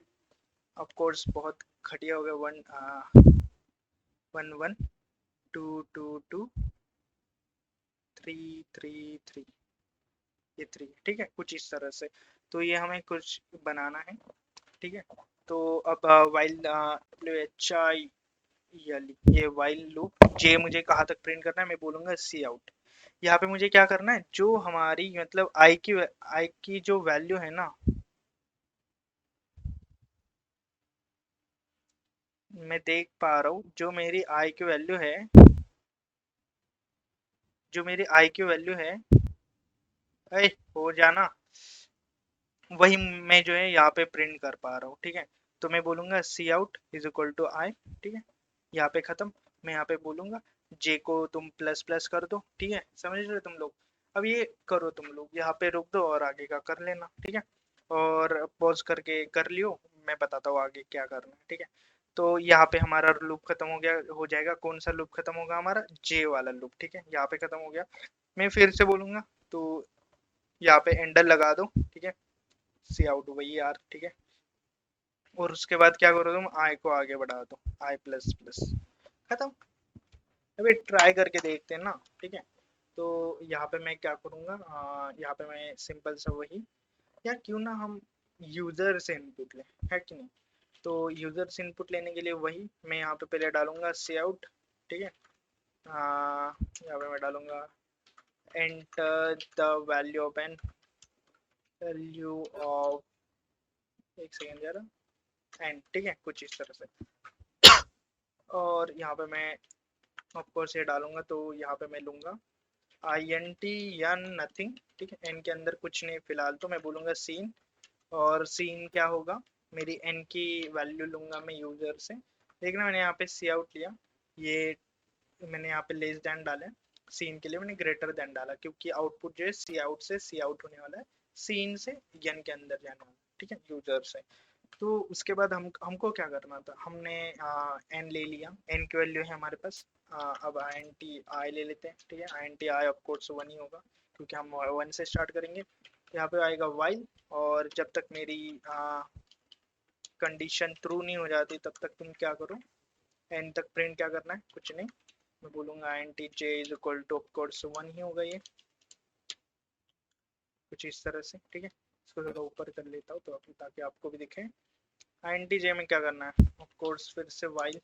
ऑफ कोर्स बहुत घटिया हो गया, 1 1 2 2 2 3 3 3, ये 3, ठीक है, कुछ इस तरह से। तो ये हमें कुछ बनाना है, ठीक है। तो अब वाइल एच आई ये वाइल लूप जे मुझे कहाँ तक प्रिंट करना है, मैं बोलूंगा सी आउट। यहाँ पे मुझे क्या करना है, जो हमारी मतलब आई की जो वैल्यू है ना, मैं देख पा रहा हूँ जो मेरी आई की वैल्यू है, जो मेरी आई की वैल्यू है, अरे हो जाना, वही मैं जो है यहाँ पे प्रिंट कर पा रहा हूँ, ठीक है। तो मैं बोलूंगा सी आउट इज इक्वल टू आई, ठीक है, यहाँ पे खत्म। मैं यहाँ पे बोलूंगा जे को तुम प्लस प्लस कर दो, ठीक है, समझ रहे हो तुम लोग। अब ये करो तुम लोग, यहाँ पे रुक दो और आगे का कर लेना, ठीक है, और पॉज करके कर लियो, मैं बताता हूँ आगे क्या करना है, ठीक है। तो यहाँ पे हमारा लूप खत्म हो गया, हो जाएगा, कौन सा लूप खत्म होगा, हमारा जे वाला लूप, ठीक है, यहाँ पे खत्म हो गया। मैं फिर से बोलूंगा, तो यहाँ पे एंडर लगा दो, ठीक है, सी आउट वही यार, ठीक है। और उसके बाद क्या करो तुम, आई को आगे बढ़ा दो, आई प्लस प्लस, खत्म। अभी ट्राई करके देखते हैं ना, ठीक है। तो यहाँ पे मैं क्या करूँगा, यहाँ पे मैं सिंपल सा वही, या क्यों ना हम यूजर से इनपुट लें, है कि नहीं। तो यूजर से इनपुट लेने के लिए वही मैं यहाँ पे पहले डालूंगा सी आउट, ठीक है। यहाँ पे मैं डालूंगा enter the value of n, value of, एक सेकेंड यार, एन, ठीक है, कुछ इस तरह से। और यहाँ पे मैं ऑफ कोर्स ये डालूंगा, तो यहाँ पे मैं लूंगा आई एन टी या नथिंग, ठीक है, एन के अंदर कुछ नहीं फिलहाल, तो मैं बोलूंगा सीन। और सीन क्या होगा, मेरी एन की वैल्यू लूंगा मैं यूजर से, देखना मैंने यहाँ पे सी आउट लिया, ये मैंने यहाँ पे लेस देन डाला है, सीन के लिए मैंने ग्रेटर देन डाला, क्योंकि आउटपुट जो है सी आउट से सी आउट होने वाला है, सीन से एन के अंदर जाने वाला है, ठीक है, यूजर से। तो उसके बाद हम हमको क्या करना था, हमने एन ले लिया, एन की वैल्यू है हमारे पास। अब आई एन टी आई ले लेते हैं, ठीक है, I N T I of course 1 ही होगा, क्योंकि हम 1 से स्टार्ट करेंगे। यहाँ पे आएगा वाइल, और जब तक मेरी कंडीशन ट्रू नहीं हो जाती तब तक तुम क्या करो, एन तक प्रिंट क्या करना है, कुछ नहीं, मैं बोलूंगा I N T J is equal to of course 1 ही होगा ये, कुछ इस तरह से, ठीक है। इसको थोड़ा ऊपर कर लेता हूँ तो ताकि आपको भी दिखे। आईएनटीजे में क्या करना है, ऑफ कोर्स फिर से वाइल,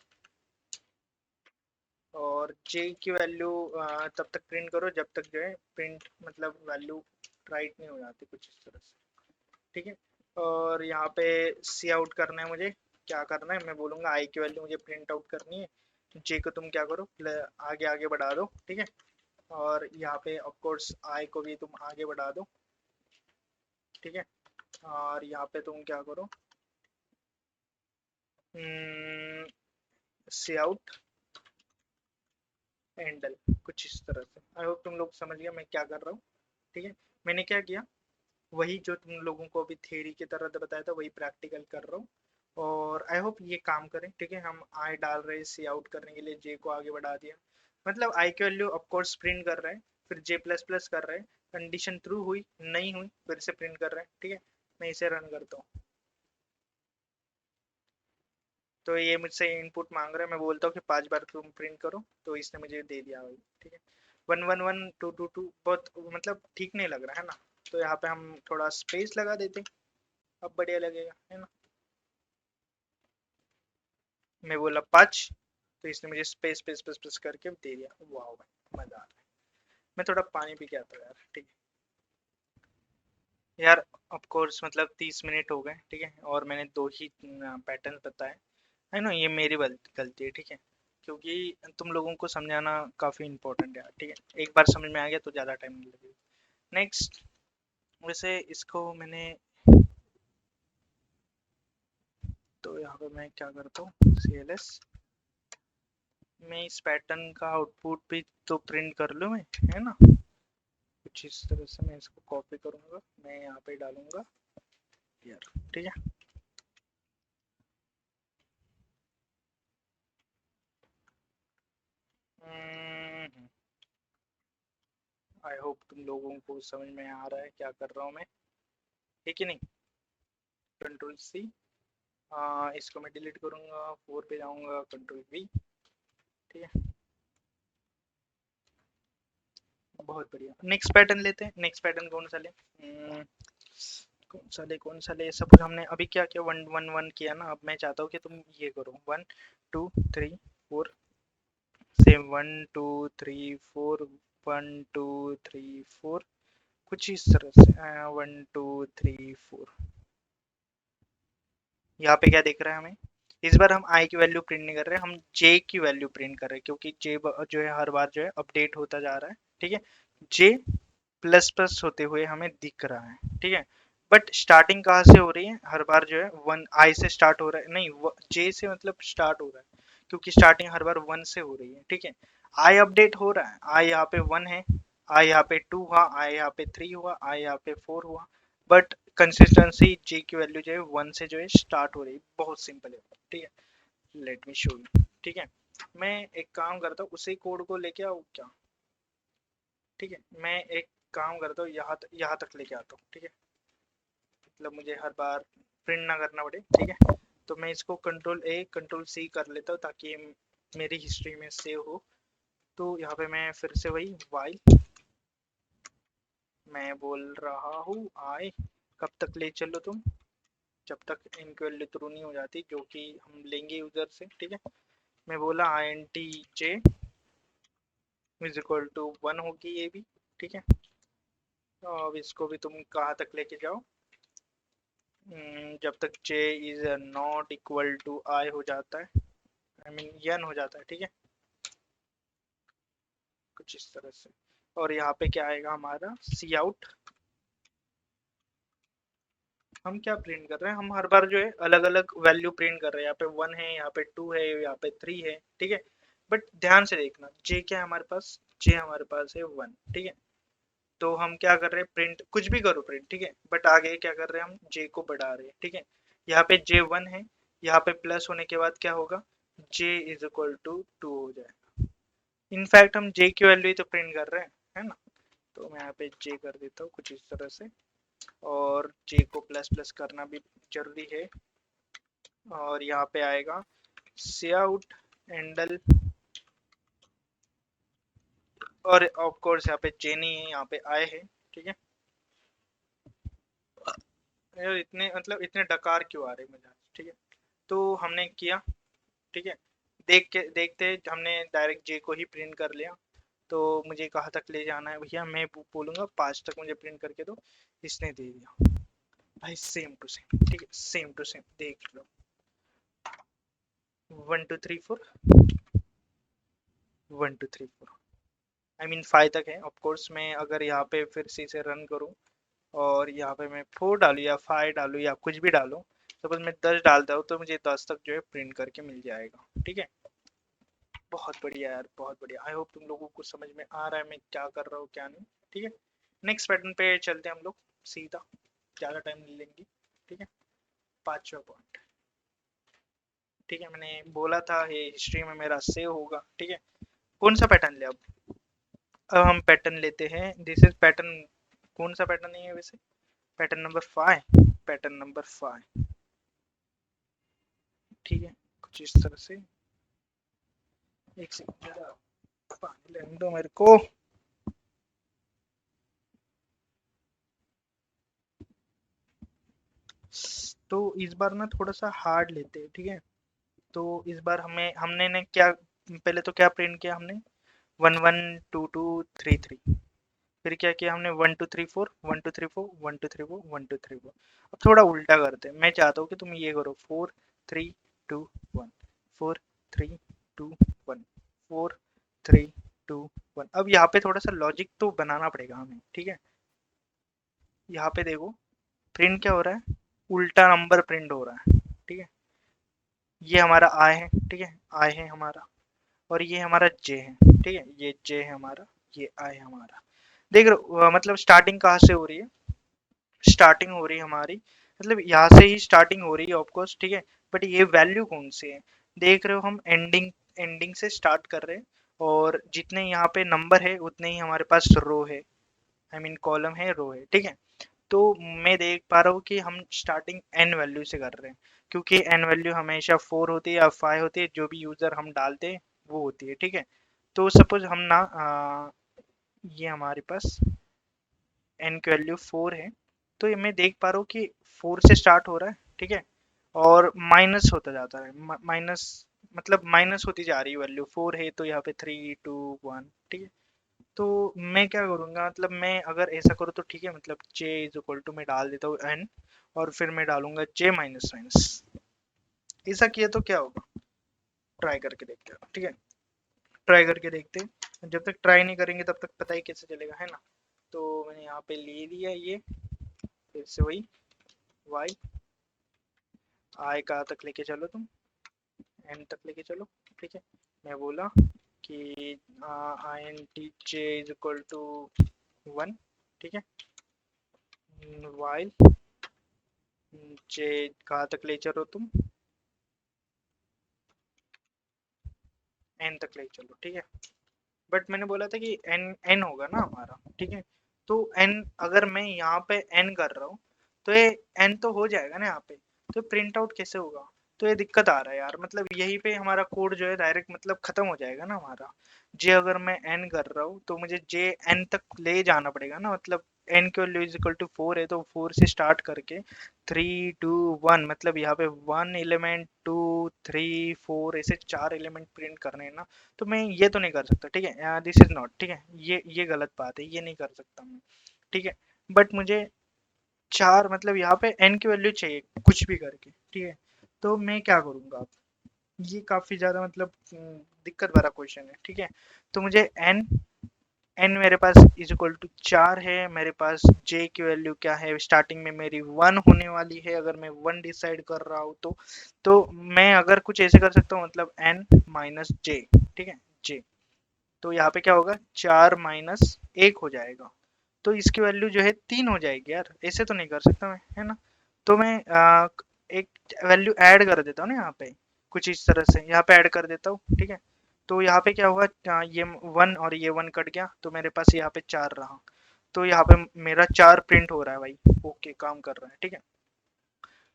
और जे की वैल्यू तब तक प्रिंट करो जब तक जो है प्रिंट मतलब वैल्यू राइट नहीं हो जाती, कुछ इस तरह से, ठीक है। और यहाँ पे सी आउट करना है मुझे, क्या करना है, मैं बोलूँगा आई की वैल्यू मुझे प्रिंट आउट करनी है, जे को तुम क्या करो आगे आगे बढ़ा दो, ठीक है। और यहाँ पे ऑफ कोर्स आई को भी तुम आगे बढ़ा दो, ठीक है। और यहाँ पे तुम क्या करो, सी आउट हैंडल, कुछ इस तरह से। आई होप तुम लोग समझ गए मैं क्या कर रहा हूँ, ठीक है। मैंने क्या किया, वही जो तुम लोगों को अभी थ्योरी की तरह बताया था वही प्रैक्टिकल कर रहा हूँ, और आई होप ये काम करें, ठीक है। हम आई डाल रहे हैं सी आउट करने के लिए, जे को आगे बढ़ा दिया, मतलब आई की वैल्यू ऑफ कोर्स प्रिंट कर रहे हैं, फिर जे प्लस प्लस कर रहे हैं, कंडीशन ट्रू हुई नहीं हुई फिर से प्रिंट कर रहे हैं, ठीक है। मैं इसे रन करता हूँ, तो ये मुझसे इनपुट मांग रहा है, मैं बोलता हूँ कि 5 बार तुम प्रिंट करो, तो इसने मुझे दे दिया भाई, ठीक है। 1 1 1 2 2 2 बहुत मतलब ठीक नहीं लग रहा है ना, तो यहाँ पे हम थोड़ा स्पेस लगा देते हैं, अब बढ़िया लगेगा, है ना। मैं बोला 5, तो इसने मुझे स्पेस स्पेस स्पेस स्पेस करके दे दिया। वाह भाई मजा आ रहा है। मैं थोड़ा पानी पी के आता हूँ यार, ठीक है यार। ऑफ कोर्स मतलब 30 मिनट हो गए, ठीक है, और मैंने 2 ही पैटर्न बताए। है ना, ये मेरी गलती है, ठीक है, क्योंकि तुम लोगों को समझाना काफी इम्पोर्टेंट है यार, ठीक है। एक बार समझ में आ गया तो ज्यादा टाइम नहीं लगेगा। नेक्स्ट, वैसे इसको मैंने, तो यहाँ पे मैं क्या करता हूँ, CLS, मैं इस पैटर्न का आउटपुट भी तो प्रिंट कर लूँ मैं, है ना। कुछ इस तरह से मैं इसको कॉपी करूंगा, मैं यहाँ पे डालूंगा यार, ठीक है। आई होप तुम लोगों को समझ में आ रहा है क्या कर रहा हूँ मैं, ठीक है नहीं। Ctrl+C, इसको मैं डिलीट करूंगा, 4 पे जाऊंगा, Ctrl+V, ठीक है। बहुत बढ़िया, नेक्स्ट पैटर्न लेते हैं। नेक्स्ट पैटर्न कौन सा ले, कौन सा ले, सपोज हमने अभी क्या किया, 1 1 1 किया ना। अब मैं चाहता हूँ कि तुम ये करो, 1 2 3 4, सेम 1 2 3 4, 1 2 3 4, कुछ इस तरह से 1 2 3 4। यहाँ पे क्या दिख रहा है हमें, इस बार हम आई की वैल्यू प्रिंट नहीं कर रहे, हम जे की वैल्यू प्रिंट कर रहे हैं, क्योंकि जे जो है हर बार जो है अपडेट होता जा रहा है, ठीक है। जे प्लस प्लस होते हुए हमें दिख रहा है, ठीक है। बट स्टार्टिंग कहाँ से हो रही है, हर बार जो है 1 आई से स्टार्ट हो रहा है, नहीं जे से मतलब स्टार्ट हो रहा है, क्योंकि स्टार्टिंग हर बार 1 से हो रही है, ठीक है। आई अपडेट हो रहा है, आई यहाँ पे 1 है, आई यहाँ पे 2 हुआ, आई यहाँ पे 3 हुआ, आई यहाँ पे 4 हुआ। बट कंसिस्टेंसी जे की वैल्यू जो है 1 से जो है स्टार्ट हो रही है, बहुत सिंपल है, ठीक है। लेट मी शो यू, ठीक है। मैं एक काम करता हूँ, उसी कोड को लेके आओ क्या, ठीक है। मैं एक काम करता हूँ, यहाँ तक लेके आता हूँ, ठीक है, मतलब मुझे हर बार प्रिंट ना करना पड़े, ठीक है। तो मैं इसको Ctrl+A Ctrl+C कर लेता हूँ, ताकि मेरी हिस्ट्री में सेव हो। तो यहाँ पे मैं फिर से वही वाइल, मैं बोल रहा हूँ आई, कब तक ले चलो तुम, जब तक इनकी वैल्यू ट्रू नहीं हो जाती, जो कि हम लेंगे यूजर से, ठीक है। मैं बोला INT J is equal to 1 होगी ये भी, ठीक है। तो अब इसको भी तुम कहाँ तक लेके जाओ, जब तक J is not equal to I हो जाता है, आई मीन n हो जाता है, ठीक है, कुछ इस तरह से। और यहाँ पे क्या आएगा हमारा, सी आउट। हम क्या प्रिंट कर रहे हैं, हम हर बार जो है अलग अलग वैल्यू प्रिंट कर रहे हैं। यहाँ पे 1 है, यहाँ पे 2 है, यहाँ पे 3 है, ठीक है। बट ध्यान से देखना, J क्या है हमारे पास, J हमारे पास है 1, ठीक है। तो हम क्या कर रहे हैं, प्रिंट कुछ भी करो प्रिंट, ठीक है, बट आगे क्या कर रहे हैं, हम J को बढ़ा रहे हैं, ठीक है। यहाँ पे J 1 है, यहाँ पे प्लस होने के बाद क्या होगा, J इज इक्वल टू 2 हो जाएगा। इनफैक्ट हम J की वैल्यू ही तो प्रिंट कर रहे हैं, है ना। तो मैं यहाँ पे J कर देता हूँ कुछ इस तरह से, और J को प्लस प्लस करना भी जरूरी है। और यहाँ पे आएगा सी आउट एंडल, और ऑफ कोर्स यहाँ पे J नहीं है, यहाँ पे I है, ठीक है। यार इतने मतलब इतने डकार क्यों आ रहे मुझे, ठीक है। तो हमने किया, ठीक है। देखते हमने डायरेक्ट J को ही प्रिंट कर लिया। तो मुझे कहाँ तक ले जाना है भैया, मैं बोलूंगा 5 तक मुझे प्रिंट करके दो। इसने दे दिया भाई, सेम टू सेम, ठीक है, सेम टू सेम देख लो, 1 2 3 4, 1 2 3 4, आई मीन 5 तक है। ऑफ कोर्स मैं अगर यहाँ पे फिर से इसे रन करूँ, और यहाँ पे मैं 4 डालूँ या 5 डालूँ या कुछ भी डालूँ, सपोज मैं 10 डालता हूँ, तो मुझे 10 तक जो है प्रिंट करके मिल जाएगा, ठीक है। बहुत बढ़िया यार, बहुत बढ़िया। आई होप तुम लोगों को समझ में आ रहा है मैं क्या कर रहा हूँ क्या नहीं, ठीक है। नेक्स्ट पैटर्न पे चलते हैं हम लोग सीधा, ज़्यादा टाइम नहीं लेंगे, ठीक है। 5वां पॉइंट, ठीक है, मैंने बोला था ये हिस्ट्री में मेरा सेव होगा, ठीक है। कौन सा पैटर्न ले अब हम पैटर्न लेते हैं, दिस इज पैटर्न, कौन सा पैटर्न है ये वैसे, पैटर्न नंबर 5, पैटर्न नंबर 5, ठीक है, कुछ इस तरह से। एक सेकंड जरा पानी लेने दो मेरे को। तो इस बार ना थोड़ा सा हार्ड लेते हैं, ठीक है। तो इस बार हमने ने क्या, पहले तो क्या प्रिंट किया हमने, 112233, फिर क्या किया हमने 1234 1234 1234 1234। अब थोड़ा उल्टा करते हैं, मैं चाहता हूँ कि तुम ये करो 4321 4321 4321। अब यहाँ पे थोड़ा सा लॉजिक तो बनाना पड़ेगा हमें, ठीक है। यहाँ पे देखो प्रिंट क्या हो रहा है, उल्टा नंबर प्रिंट हो रहा है, ठीक है। ये हमारा आई है, ठीक है, आई है हमारा, और ये हमारा जे है, ठीक है, ये जे है हमारा, ये आई है हमारा। देख रहे हो मतलब स्टार्टिंग कहाँ से हो रही है, स्टार्टिंग हो रही है हमारी, मतलब यहाँ से ही स्टार्टिंग हो रही है ऑफ कोर्स, ठीक है। बट ये वैल्यू कौन सी है, देख रहे हो हम एंडिंग एंडिंग से स्टार्ट कर रहे हैं, और जितने यहाँ पे नंबर है उतने ही हमारे पास रो है, आई मीन कॉलम है, रो है, ठीक है। तो मैं देख पा रहा हूँ कि हम स्टार्टिंग एन वैल्यू से कर रहे हैं, क्योंकि एन वैल्यू हमेशा 4 होती है या 5 होती है, जो भी यूजर हम डालते हैं वो होती है, ठीक है। तो सपोज हम ना ये हमारे पास एन की वैल्यू 4 है, तो ये मैं देख पा रहा हूँ कि 4 से स्टार्ट हो रहा है, ठीक है, और माइनस होता जाता है, माइनस मतलब माइनस होती जा रही है वैल्यू, 4 है तो यहाँ पे 3 2 1, ठीक है। तो मैं क्या करूँगा, मतलब मैं अगर ऐसा करूँ तो ठीक है, मतलब j इज इक्वल टू मैं डाल देता हूँ n, और फिर मैं डालूंगा j माइनस माइनस। ऐसा किया तो क्या होगा, ट्राई करके देखते हैं, ठीक है, ट्राई करके देखते हैं। जब तक ट्राई नहीं करेंगे तब तक पता ही कैसे चलेगा, है ना। तो मैंने यहाँ पे ले लिया ये, फिर से वही y, i कहाँ तक लेके चलो तुम, n तक लेके चलो, ठीक है। मैं बोला कि int j is equal to 1, ठीक है, while j कहाँ तक ले चलो तुम, n तक ले चलो, ठीक है। बट मैंने बोला था कि n होगा ना हमारा, ठीक है। तो n अगर मैं यहाँ पे n कर रहा हूँ, तो ये n तो हो जाएगा ना यहाँ पे, तो प्रिंट आउट कैसे होगा, तो ये दिक्कत आ रहा है यार, मतलब यहीं पे हमारा कोड जो है डायरेक्ट मतलब खत्म हो जाएगा ना हमारा। जे अगर मैं n कर रहा हूँ तो मुझे जे n तक ले जाना पड़ेगा ना, मतलब n की वैल्यू इज इक्वल टू 4 है, तो 4 से स्टार्ट करके 3 2 1, मतलब यहाँ पे 1 एलिमेंट 2 3 4 ऐसे 4 एलिमेंट प्रिंट करने हैं ना। तो मैं ये तो नहीं कर सकता, ठीक है, दिस इज नॉट, ठीक है, ये गलत बात है, ये नहीं कर सकता मैं, ठीक है। बट मुझे चार मतलब यहाँ पे n की वैल्यू चाहिए कुछ भी करके, ठीक है। तो मैं क्या करूँगा अब, ये काफी ज्यादा मतलब दिक्कत भरा क्वेश्चन है, ठीक है। तो मुझे n मेरे पास इज इक्वल टू 4 है, मेरे पास j की वैल्यू क्या है, स्टार्टिंग में मेरी 1 होने वाली है, अगर मैं 1 डिसाइड कर रहा हूँ तो मैं अगर कुछ ऐसे कर सकता हूँ, मतलब n माइनस j, ठीक है, j। तो यहाँ पे क्या होगा, 4 माइनस 1 हो जाएगा, तो इसकी वैल्यू जो है 3 हो जाएगी यार, ऐसे तो नहीं कर सकता मैं, है ना। तो मैं एक वैल्यू ऐड कर देता हूँ ना यहाँ पे, कुछ इस तरह से यहाँ पे ऐड कर देता हूँ, ठीक है। तो यहाँ पे क्या होगा, ये 1 और ये 1 कट गया, तो मेरे पास यहाँ पे 4 रहा, तो यहाँ पे मेरा 4 प्रिंट हो रहा है भाई, ओके काम कर रहा है, ठीक है।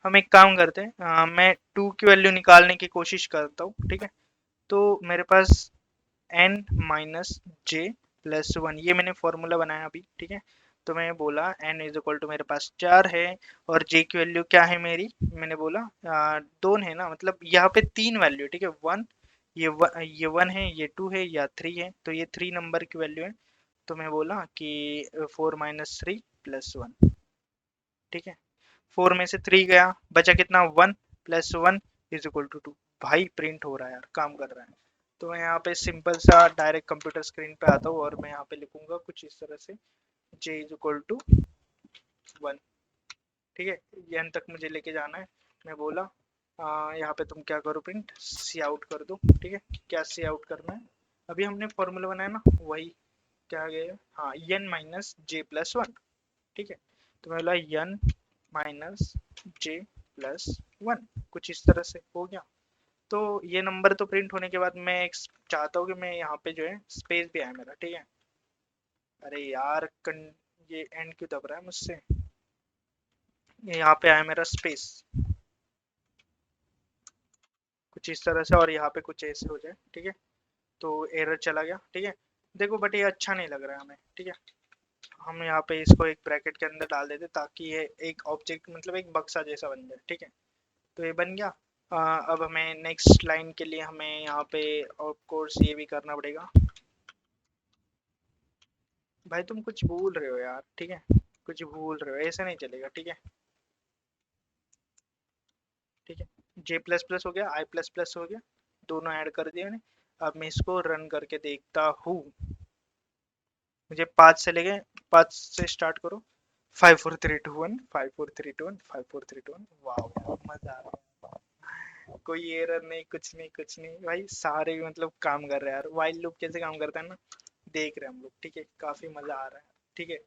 हम एक काम करते हैं, मैं 2 की वैल्यू निकालने की कोशिश करता हूँ, ठीक है। तो मेरे पास n माइनस जे प्लस 1, ये मैंने फॉर्मूला बनाया अभी, ठीक है। तो मैं बोला n इज इक्वल टू मेरे पास 4 है, और j की वैल्यू क्या है मेरी, मैंने बोला 2 है ना, मतलब यहाँ पे 3 वैल्यू, ठीक है, 1, ये 1 है, ये 2 है, या 3 है, तो ये 3 नंबर की वैल्यू है। तो मैं बोला कि 4 माइनस 3 प्लस 1, ठीक है। 4 में से 3 गया, बचा कितना, 1 प्लस 1 इज इक्वल टू 2। भाई प्रिंट हो रहा है यार, काम कर रहा है। तो मैं यहाँ पे सिंपल सा डायरेक्ट कंप्यूटर स्क्रीन पे आता हूँ, और मैं यहाँ पे लिखूंगा कुछ इस तरह से, j इज इक्वल टू 1, ठीक है। ये एन तक मुझे लेके जाना है। मैं बोला यहाँ पे तुम क्या करो, प्रिंट सी आउट कर दो, ठीक है। क्या सी आउट करना है, अभी हमने फॉर्मूला बनाया ना वही, क्या गया, हाँ n माइनस जे प्लस 1, ठीक है। तो मैं बोला n माइनस जे प्लस 1, कुछ इस तरह से हो गया। तो ये नंबर तो प्रिंट होने के बाद मैं एक चाहता हूँ कि मैं यहाँ पे जो है स्पेस भी आए मेरा, ठीक है। अरे यार ये एंड क्यों दब रहा है मुझसे, ये यहाँ पे आया मेरा स्पेस, कुछ इस तरह से, और यहाँ पे कुछ ऐसे हो जाए, ठीक है। तो एरर चला गया, ठीक है। देखो बट ये अच्छा नहीं लग रहा है हमें, ठीक है। हम यहाँ पे इसको एक ब्रैकेट के अंदर डाल देते ताकि ये एक ऑब्जेक्ट मतलब एक बक्सा जैसा बन जाए, ठीक है। तो ये बन गया। अब हमें नेक्स्ट लाइन के लिए हमें यहाँ पे ऑफ कोर्स ये भी करना पड़ेगा। भाई तुम कुछ भूल रहे हो यार, ठीक है, कुछ भूल रहे हो, ऐसे नहीं चलेगा, ठीक है। ठीक है, जे प्लस प्लस हो गया, आई प्लस प्लस हो गया, दोनों ऐड कर दिए मैंने। अब मैं इसको रन करके देखता हूँ। मुझे 5 से लेके 5 से स्टार्ट करो। 5 4 3 2 1, 5 4 3 2 1, 5 4 3 2 1। वाह मजा आ रहा है। कोई एरर नहीं, कुछ नहीं, कुछ नहीं भाई, सारे मतलब काम कर रहे हैं यार। वाइल लूप कैसे काम करता है ना, देख रहे हैं हम लोग, ठीक है, काफी मजा आ रहा है। ठीक है,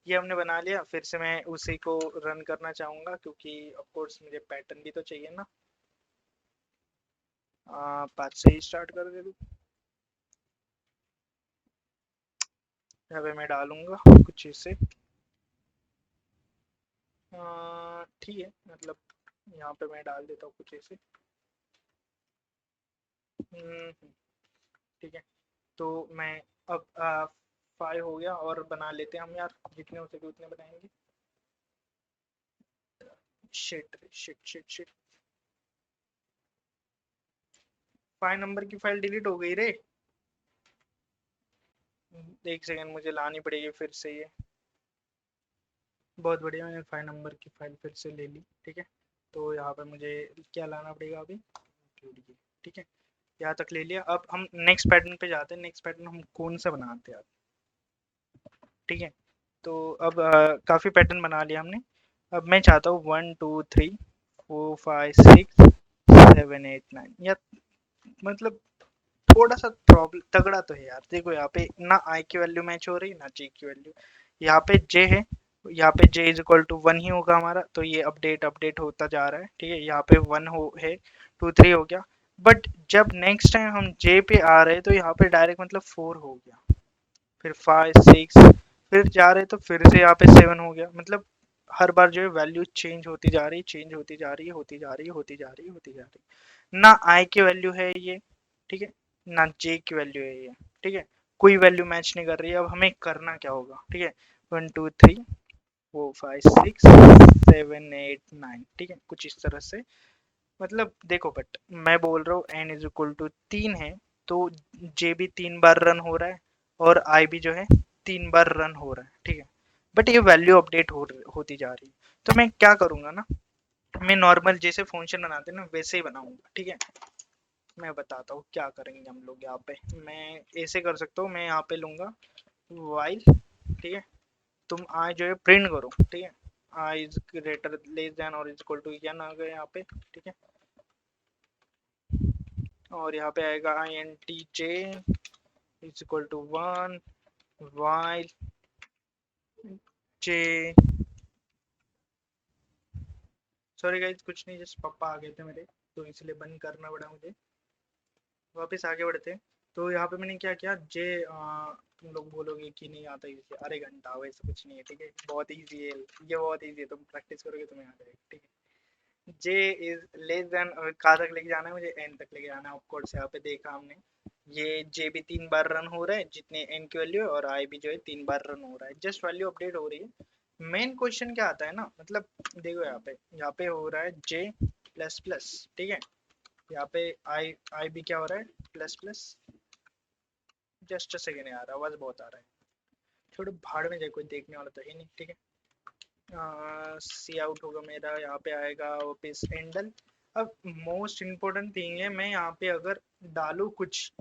ये हमने बना लिया। फिर से मैं उसी को रन करना चाहूंगा क्योंकि ऑफ कोर्स मुझे पैटर्न भी तो चाहिए ना। 5 से ही स्टार्ट कर दे। यहाँ पे मैं डालूंगा कुछ ऐसे। ठीक है, मतलब यहाँ पे मैं डाल देता हूँ कुछ ऐसे। ठीक है, तो मैं अब 5 हो गया और बना लेते हैं हम यार, जितने हो सके उतने बनाएंगे। Shit shit shit shit, 5 number की फाइल डिलीट हो गई रे। एक सेकंड, मुझे लानी पड़ेगी फिर से ये। बहुत बढ़िया, मैंने 5 नंबर की फाइल फिर से ले ली। ठीक है, तो यहाँ पे मुझे क्या लाना पड़ेगा अभी, ठीक है, यहाँ तक ले लिया। अब हम नेक्स्ट पैटर्न पे जाते हैं। नेक्स्ट पैटर्न हम कौन सा बनाते हैं, ठीक है। तो अब काफ़ी पैटर्न बना लिया हमने। अब मैं चाहता हूँ 1 2 3 4 5 6 7 8 9, या मतलब थोड़ा सा प्रॉब्लम तगड़ा तो है यार। देखो यहाँ पे ना आई की वैल्यू मैच हो रही, ना जे की वैल्यू। यहाँ पे जे है, यहाँ पे जे इज इक्वल टू 1 ही होगा हमारा, तो ये अपडेट अपडेट होता जा रहा है। ठीक है, यहाँ पे 1 हो है, 2 3 हो गया। बट जब नेक्स्ट टाइम हम जे पे आ रहे हैं तो यहाँ पे डायरेक्ट मतलब 4 हो गया, फिर 5 6, फिर जा रहे तो फिर से यहाँ पे 7 हो गया। मतलब हर बार जो है वैल्यू चेंज होती जा रही, चेंज होती जा रही, होती जा रही, होती जा रही, होती जा रही। ना आई की वैल्यू है ये, ठीक है, ना जे की वैल्यू है ये। ठीक है, कोई वैल्यू मैच नहीं कर रही है। अब हमें करना क्या होगा, ठीक है, 1 2 3 4 5 6 7 8 9, ठीक है, कुछ इस तरह से। मतलब देखो, बट मैं बोल रहा हूँ n इज इक्वल टू 3 है, तो जे भी 3 बार रन हो रहा है और आई भी जो है 3 बार रन हो रहा है। ठीक है, बट ये वैल्यू अपडेट होती जा रही है। तो मैं क्या करूंगा ना, मैं नॉर्मल जैसे फंक्शन बनाते हैं ना वैसे ही बनाऊंगा। ठीक है, मैं बताता हूँ क्या करेंगे हम लोग यहाँ पे। मैं ऐसे कर सकता हूँ, मैं यहाँ पे लूंगा वाइल, ठीक है, तुम आई जो है प्रिंट करो। ठीक है, I is greater less than और इज इक्वल टू क्या ना आ गया यहाँ पे। ठीक है, और यहाँ पे आएगा I N T J is equal to 1 while j. Sorry guys, कुछ नहीं, जस्ट पापा आ गए थे मेरे, तो इसलिए बंद करना पड़ा मुझे। वापस आगे बढ़ते हैं। तो यहाँ पे मैंने क्या किया, जे तुम लोग बोलोगे कि नहीं आता इजी, अरे घंटा वैसा कुछ नहीं है। ठीक है, बहुत इजी है ये, बहुत इजी है, तुम प्रैक्टिस करोगे तुम्हें आ जाएगा। ठीक है, जे इज लेस देन, कहाँ तक लेके जाना है मुझे, एन तक लेके जाना है। ऑफ कोर्स यहाँ पे देखा हमने, ये जे भी 3 बार रन हो रहा है जितने एन की वैल्यू है, और आई भी जो है 3 बार रन हो रहा है, जस्ट वैल्यू अपडेट हो रही है। मेन क्वेश्चन क्या आता है ना, मतलब देखो यहाँ पे हो रहा है जे प्लस प्लस, ठीक है, यहाँ पे आई आई भी क्या हो रहा है, plus plus. Just a second यार, आवाज बहुत आ रहा है, छोड़ो भाड़ में जाए, कोई देखने वाला तो है नहीं। ठीक है, सी आउट होगा मेरा, यहाँ पे आएगा वापिस एंडल। अब मोस्ट इम्पोर्टेंट थिंग है, मैं यहाँ पे अगर डालू कुछ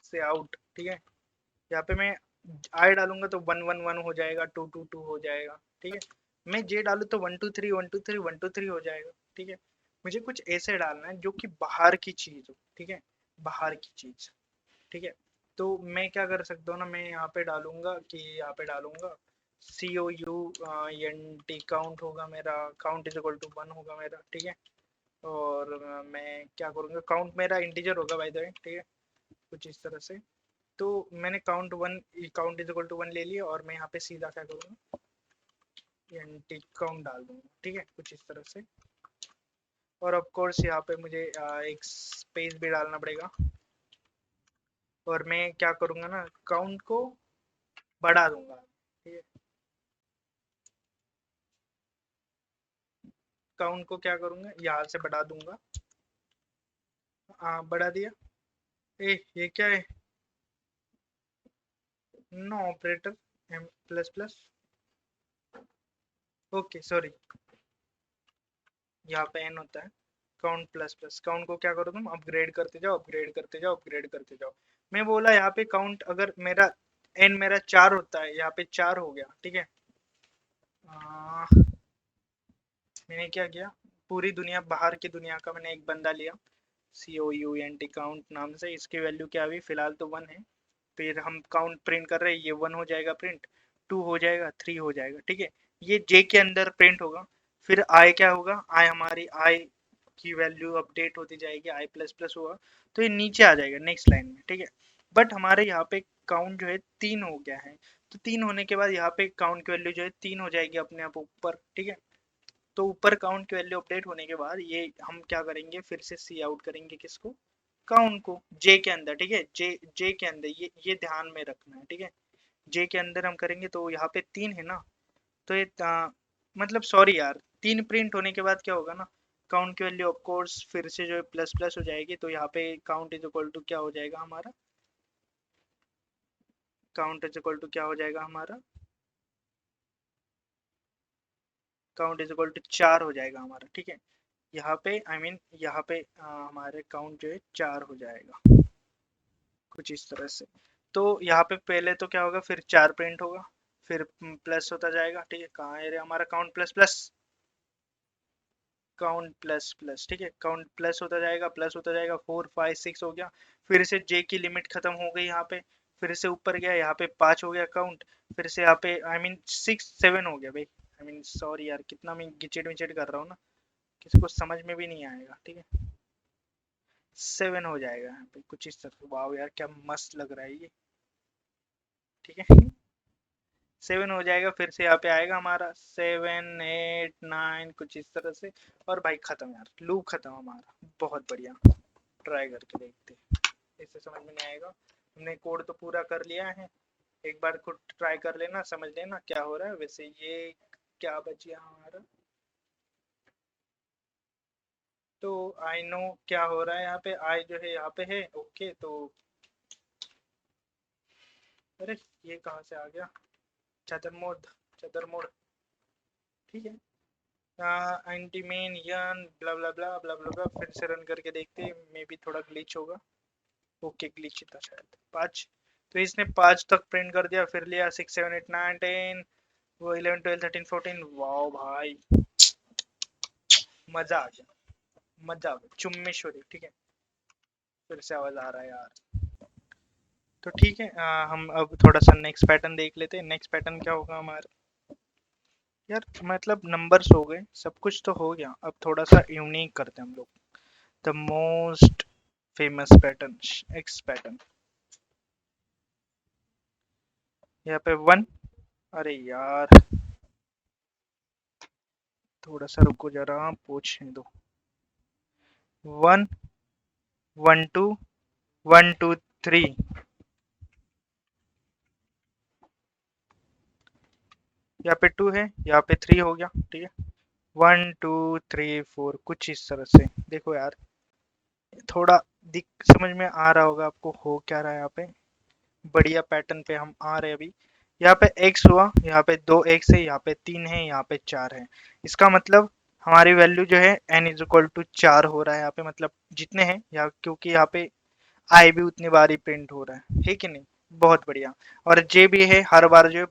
से आउट, ठीक है, यहाँ पे मैं आई डालूंगा तो 1 1 1 हो जाएगा, 2 2 2 हो जाएगा। ठीक है, मैं जे डालू तो 1 2 3 1 2 3 1 2 3 हो जाएगा। ठीक है, मुझे कुछ ऐसे डालना है जो कि बाहर की चीज हो। ठीक है, बाहर की चीज। ठीक है, तो मैं क्या कर सकता हूँ ना, मैं यहाँ पे डालूंगा कि यहाँ पे डालूंगा COUNT काउंट होगा मेरा, काउंट इज इक्वल टू 1 होगा मेरा। ठीक है, और मैं क्या करूँगा, काउंट मेरा इंटीजर होगा बाय द वे। ठीक है, कुछ इस तरह से। तो मैंने काउंट इज इक्वल टू 1 ले लिया, और मैं यहाँ पे सीधा क्या करूँगा, एंटी काउंट डाल दूंगा। ठीक है, कुछ इस तरह से। और ऑफ कोर्स यहाँ पे मुझे एक स्पेस भी डालना पड़ेगा, और मैं क्या करूँगा ना, काउंट को बढ़ा दूंगा। ठीक है, काउंट को क्या करूँगा, यहाँ से बढ़ा दूंगा। हाँ बढ़ा दिया। ए ये क्या है? No operator, m plus plus. Okay sorry, यहाँ पे एन होता है। काउंट प्लस प्लस, काउंट को क्या करो तुम, अपग्रेड करते जाओ, अपग्रेड करते जाओ, अपग्रेड करते जाओ। मैं बोला यहाँ पे काउंट अगर मेरा एन मेरा 4 होता है, यहाँ पे 4 हो गया, ठीक है। आ, मैंने क्या किया, पूरी दुनिया, बाहर की दुनिया का मैंने एक बंदा लिया, COUNT काउंट नाम से। इसकी वैल्यू क्या हुई, फिलहाल तो 1 है। फिर हम काउंट प्रिंट कर रहे हैं, ये 1 हो जाएगा प्रिंट, 2 हो जाएगा, 3 हो जाएगा, ठीक है। ये जे के अंदर प्रिंट होगा। फिर आई क्या होगा, आई हमारी आई की वैल्यू अपडेट होती जाएगी, आई प्लस प्लस होगा, तो ये नीचे आ जाएगा नेक्स्ट लाइन में, ठीक है। बट हमारे यहाँ पे काउंट जो है 3 हो गया है, तो 3 होने के बाद यहाँ पे काउंट की वैल्यू जो है 3 हो जाएगी अपने आप ऊपर, ठीक है। तो ऊपर काउंट की वैल्यू अपडेट होने के बाद ये हम क्या करेंगे, फिर से सी आउट करेंगे किसको, काउंट को, जे के अंदर, ठीक है। जे के अंदर ये ध्यान में रखना है, ठीक है। जे के अंदर हम करेंगे तो यहाँ पे 3 है ना, तो ये मतलब सॉरी यार, 3 प्रिंट होने के बाद क्या होगा ना, काउंट की वैल्यू ऑफ कोर्स फिर से जो है प्लस प्लस हो जाएगी, तो यहाँ पे काउंट इज इक्वल टू क्या हो जाएगा हमारा, काउंट इज इक्वल टू क्या हो जाएगा हमारा, काउंट इज इक्वल टू 4 हो जाएगा हमारा, ठीक है। यहाँ पे आई मीन यहाँ पे हमारे काउंट जो है 4 हो जाएगा, कुछ इस तरह से। तो यहाँ पे पहले तो क्या होगा, फिर 4 प्रिंट होगा, फिर प्लस होता जाएगा, ठीक है। कहाँ है रे हमारा count plus plus, count plus plus, ठीक है। काउंट प्लस होता जाएगा, प्लस होता जाएगा, 4 5 6 हो गया। फिर से जे की लिमिट खत्म हो गई यहाँ पे, फिर से ऊपर गया, यहाँ पे 5 हो गया काउंट। फिर से यहाँ पे आई मीन 6 7 हो गया भाई, आई मीन सॉरी यार, कितना मैं गिचेट विचेट कर रहा हूँ ना, किसी को समझ में भी नहीं आएगा, ठीक है। 7 हो जाएगा यहाँ पे, कुछ इस तरह। वाह यार क्या मस्त लग रहा है ये, ठीक है। 7 हो जाएगा, फिर से यहाँ पे आएगा हमारा 7 8 9, कुछ इस तरह से। और भाई खत्म यार, लूप खत्म हमारा, बहुत बढ़िया। ट्राई करके देखते हैं, इससे समझ में नहीं आएगा। हमने कोड तो पूरा कर लिया है, एक बार खुद ट्राई कर लेना, समझ लेना क्या हो रहा है। वैसे ये क्या बच गया हमारा, तो आई नो क्या हो रहा है यहाँ पे, आई जो है यहाँ पे है, ओके। तो अरे ये कहाँ से आ गया, चदर मोड, चदर मोड, ठीक है। एंटी मेन यन ब्ला ब्ला ब्ला ब्ला ब्ला ब्ला, फिर से रन करके देखते हैं, मे बी थोड़ा ग्लिच होगा। ओके ग्लिच था शायद, 5। तो इसने 5 तक प्रिंट कर दिया, फिर लिया 6 7 8 9 10, वो 11 12 13 14। वाओ भाई मजा आ गया, मजा आ गया, चुम्मेश्वरी, ठीक है। फिर से आवाज आ रहा है यार। तो ठीक है, हम अब थोड़ा सा नेक्स्ट पैटर्न देख लेते हैं। नेक्स्ट पैटर्न क्या होगा हमारा, यार मतलब नंबर्स हो गए, सब कुछ तो हो गया, अब थोड़ा सा यूनिक करते हैं हम लोग। The most famous pattern, x pattern. यहाँ पे 1, अरे यार थोड़ा सा रुको जरा, पूछने दो। 1 1 2 1 2 3, यहाँ पे 2 है, यहाँ पे 3 हो गया, ठीक है। 1 2 3 4, कुछ इस तरह से। देखो यार थोड़ा दिख समझ में आ रहा होगा आपको हो क्या रहा है यहाँ पे, बढ़िया पैटर्न पे हम आ रहे हैं अभी। यहाँ पे x हुआ, यहाँ पे 2x है, यहाँ पे 3 है, यहाँ पे 4 है। इसका मतलब हमारी वैल्यू जो है n इज इक्वल टू 4 हो रहा है यहाँ पे, मतलब जितने हैं यहाँ, क्योंकि यहाँ पे i भी उतनी बार ही प्रिंट हो रहा है कि नहीं। बहुत बढ़िया। और j भी है, हर बार जो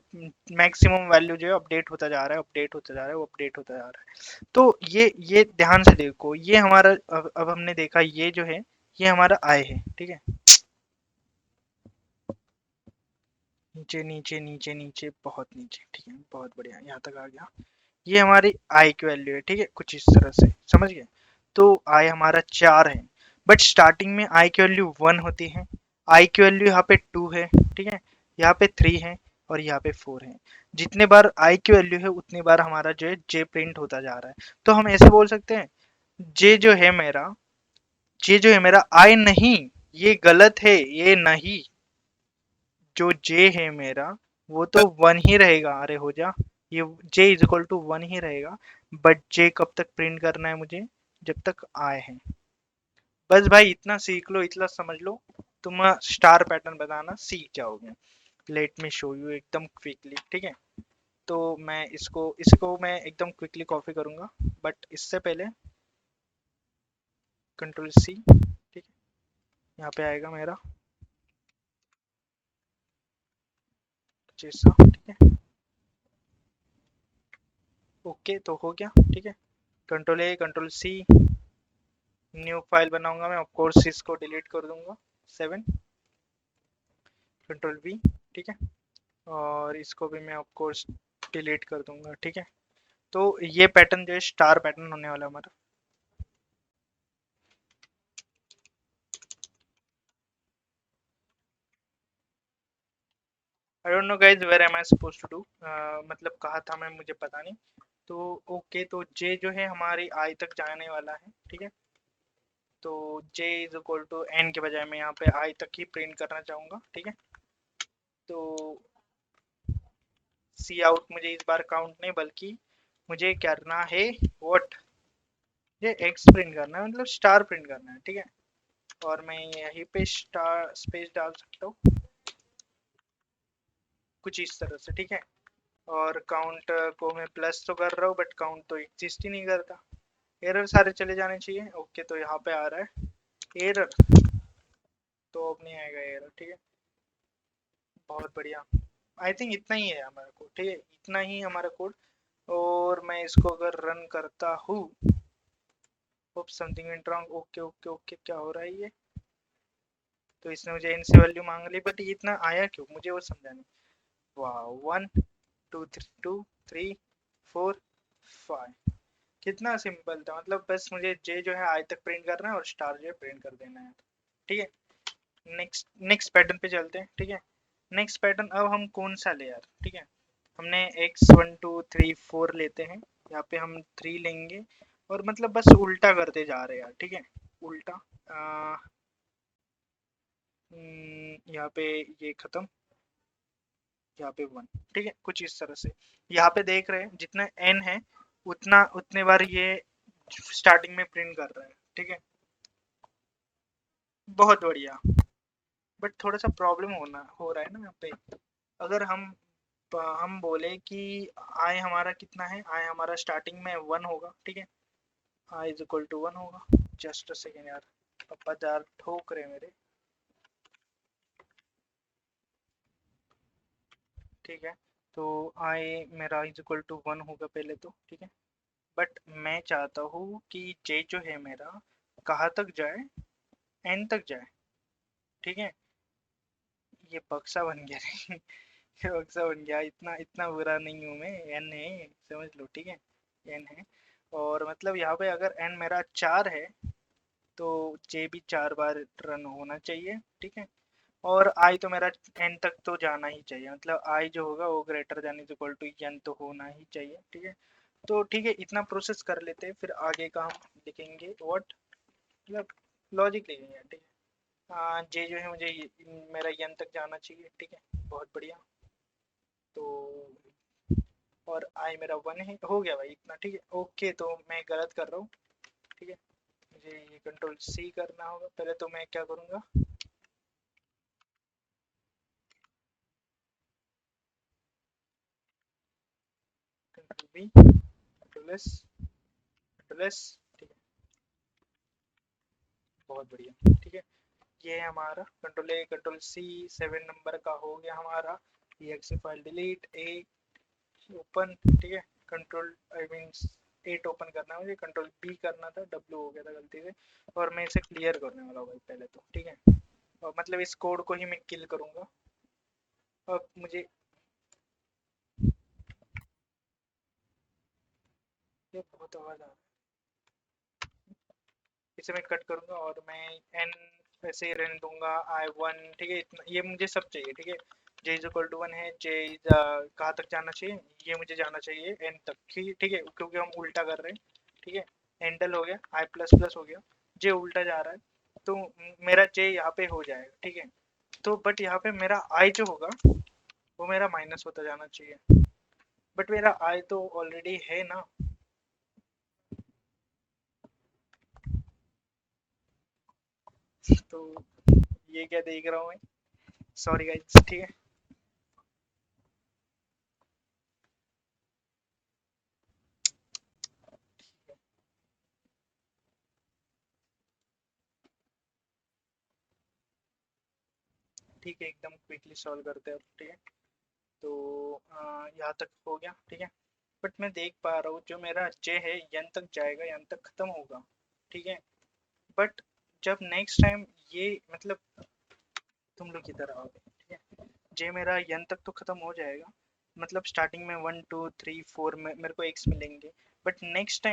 मैक्सिमम वैल्यू जो है अपडेट होता जा रहा है, अपडेट होता जा रहा है, वो अपडेट होता जा रहा है। तो ये ध्यान से देखो, ये हमारा अब हमने देखा ये जो है, ये हमारा i है, ठीक है। नीचे नीचे नीचे नीचे, बहुत नीचे, ठीक है, बहुत बढ़िया, यहाँ तक आ गया। ये हमारी आई की वैल्यू है, ठीक है, कुछ इस तरह से, समझ गए। तो आई हमारा 4 है, बट स्टार्टिंग में आई की वैल्यू 1 होती है, आई की वैल्यू यहाँ पे 2 है, ठीक है, यहाँ पे 3 है, और यहाँ पे 4 है। जितने बार आई की वैल्यू है उतनी बार हमारा जो है जे प्रिंट होता जा रहा है। तो हम ऐसे बोल सकते हैं, जे जो है मेरा, जे जो है मेरा आई नहीं, ये गलत है, ये नहीं, जो जे है मेरा वो तो 1 ही रहेगा। अरे हो जा, ये जे इज इक्वल टू 1 ही रहेगा। बट जे कब तक प्रिंट करना है मुझे, जब तक आई है, बस भाई इतना सीख लो, इतना समझ लो, तुम स्टार पैटर्न बनाना सीख जाओगे। लेट मी शो यू एकदम क्विकली, ठीक है। तो मैं इसको इसको मैं एकदम क्विकली कॉपी करूंगा, बट इससे पहले कंट्रोल सी, ठीक है, यहाँ पे आएगा मेरा जैसा, ठीक है। ओके तो हो गया, ठीक है। Control A control C, new file बनाऊंगा मैं, ऑफ कोर्स इसको डिलीट कर दूंगा 7, कंट्रोल वी, ठीक है। और इसको भी मैं ऑफ कोर्स डिलीट कर दूंगा, ठीक है। तो ये पैटर्न जो है स्टार पैटर्न होने वाला है हमारा। I don't know guys where am I suppose to do, मतलब कहा था मैं, मुझे पता नहीं। तो ओके, तो जे जो है हमारी आई तक जाने वाला है, ठीक है। तो जे इज इक्वल टू एन के बजाय मैं यहाँ पे आई तक ही प्रिंट करना चाहूंगा, ठीक है। तो सी आउट मुझे इस बार काउंट नहीं, बल्कि मुझे करना है व्हाट, ये एक्स प्रिंट करना है, मतलब स्टार प्रिंट करना है, ठीक है। और मैं यहीं पे स्टार स्पेस डाल सकता हूँ कुछ इस तरह से, ठीक है। और काउंट को मैं प्लस तो कर रहा हूँ, बट काउंट तो एग्जिस्ट ही नहीं करता। एरर सारे चले जाने चाहिए। ओके, तो यहाँ पे आ रहा है एरर, तो अब नहीं आएगा एरर, ठीक है। बहुत बढ़िया। आई थिंक इतना ही है हमारा कोड, ठीक है, इतना ही हमारा कोड। और मैं इसको अगर रन करता हूँ, hope something went wrong, okay okay okay, क्या हो रहा है ये। तो इसने मुझे एन से वैल्यू मांग ली, बट ये इतना आया क्यों, मुझे वो समझा नहीं। वाह, 1 2 3 2 4 5, कितना सिंपल था। मतलब बस मुझे जे जो है आई तक प्रिंट करना है और स्टार जो है प्रिंट कर देना है, ठीक है। नेक्स्ट नेक्स्ट पैटर्न पे चलते हैं, ठीक है। नेक्स्ट पैटर्न अब हम कौन सा ले यार, ठीक है। हमने x 1 2 3 4 लेते हैं, यहाँ पे हम 3 लेंगे, और मतलब बस उल्टा करते जा रहे हैं यार, ठीक है। उल्टा, यहाँ पे ये खत्म, यहाँ पे 1, ठीक है, कुछ इस तरह से। यहाँ पे देख रहे हैं जितना n है उतना उतने बार ये स्टार्टिंग में प्रिंट कर रहा है, ठीक है। बहुत बढ़िया। बट थोड़ा सा प्रॉब्लम हो रहा है ना यहाँ पे। अगर हम बोले कि आई हमारा कितना है, आई हमारा स्टार्टिंग में 1 होगा, ठीक है। आई इज इक्वल टू 1 होगा। जस्ट अ सेकेंड यार, पापा जार ठोक रहे मेरे, ठीक है। तो आई मेरा इज इक्वल टू 1 होगा पहले तो, ठीक है। बट मैं चाहता हूँ कि जे जो है मेरा कहाँ तक जाए, एन तक जाए, ठीक है। ये बक्सा बन गया रे। ये बक्सा बन गया, इतना इतना बुरा नहीं हूँ मैं, एन है, समझ लो, ठीक है। एन है, और मतलब यहाँ पे अगर एन मेरा 4 है, तो जे भी 4 बार रन होना चाहिए, ठीक है। और आई तो मेरा एन तक तो जाना ही चाहिए, मतलब आई जो होगा वो greater than is equal to n तो होना ही चाहिए, ठीक है। तो ठीक है, इतना प्रोसेस कर लेते हैं, फिर आगे का हम लिखेंगे व्हाट, मतलब लॉजिक लिखेंगे, ठीक है। जे जो है मुझे मेरा एन तक जाना चाहिए, ठीक है। बहुत बढ़िया। तो और आई मेरा 1 है, हो गया भाई इतना, ठीक है। ओके, तो मैं गलत कर रहा हूँ, ठीक है। मुझे ये कंट्रोल सी करना होगा पहले, तो मैं क्या करूँगा, control B, control S, control S, ठीक है। बहुत बढ़िया, ठीक है। ये है हमारा control A control C, 7 number का हो गया हमारा। exe file delete, a open, ठीक है। कंट्रोल आई मीन 8 ओपन करना है मुझे, कंट्रोल बी करना था, डब्ल्यू हो गया था गलती से। और मैं इसे क्लियर करने वाला हूँ भाई पहले तो, ठीक है। और मतलब इस कोड को ही मैं किल करूँगा। अब मुझे ये बहुत आवाज़ आ रहा है, इसे मैं कट करूँगा और मैं एन ऐसे ही रहने दूंगा, आई 1, ठीक है। इतना ये मुझे सब चाहिए, ठीक है। जे इज इक्वल टू 1 है, जे इज कहाँ तक जाना चाहिए, ये मुझे जाना चाहिए एन तक, ठीक है, क्योंकि हम उल्टा कर रहे हैं, ठीक है। एंडल हो गया, आई प्लस प्लस हो गया, जे उल्टा जा रहा है, तो मेरा जे यहाँ पे हो जाएगा, ठीक है। तो बट यहाँ पे मेरा आई जो होगा वो मेरा माइनस होता जाना चाहिए, बट मेरा आई तो ऑलरेडी है ना। तो ये क्या देख रहा हूँ मैं, सॉरी गाइस, ठीक है। ठीक है, एकदम क्विकली सॉल्व करते हैं, ठीक है। तो यहाँ तक हो गया, ठीक है। बट मैं देख पा रहा हूँ जो मेरा जे है यन तक जाएगा, यन तक खत्म होगा, ठीक है। बट जब नेक्स्ट टाइम ये मतलब तुम लोग इधर आओगे, ठीक है, जे मेरा यन तक तो खत्म हो जाएगा, मतलब स्टार्टिंग में 1 2 3 4 में मेरे को एक्स मिलेंगे। बट नेक्स्ट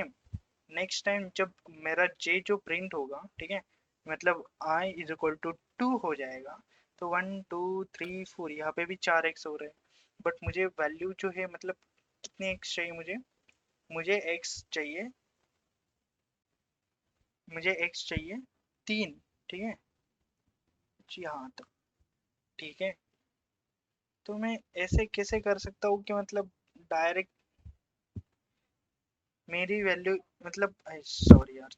टाइम जब मेरा जे जो प्रिंट होगा, ठीक है, मतलब आई इज इक्वल टू 2 हो जाएगा, तो 1 2 3 4 यहाँ पे भी 4 एक्स हो रहे हैं। बट मुझे वैल्यू जो है मतलब कितने एक्स चाहिए मुझे, मुझे एक्स चाहिए, मुझे एक्स चाहिए 3, ठीक है जी, हाँ तो ठीक है। तो मैं ऐसे कैसे कर सकता हूँ कि मतलब डायरेक्ट मेरी वैल्यू मतलब सॉरी यार,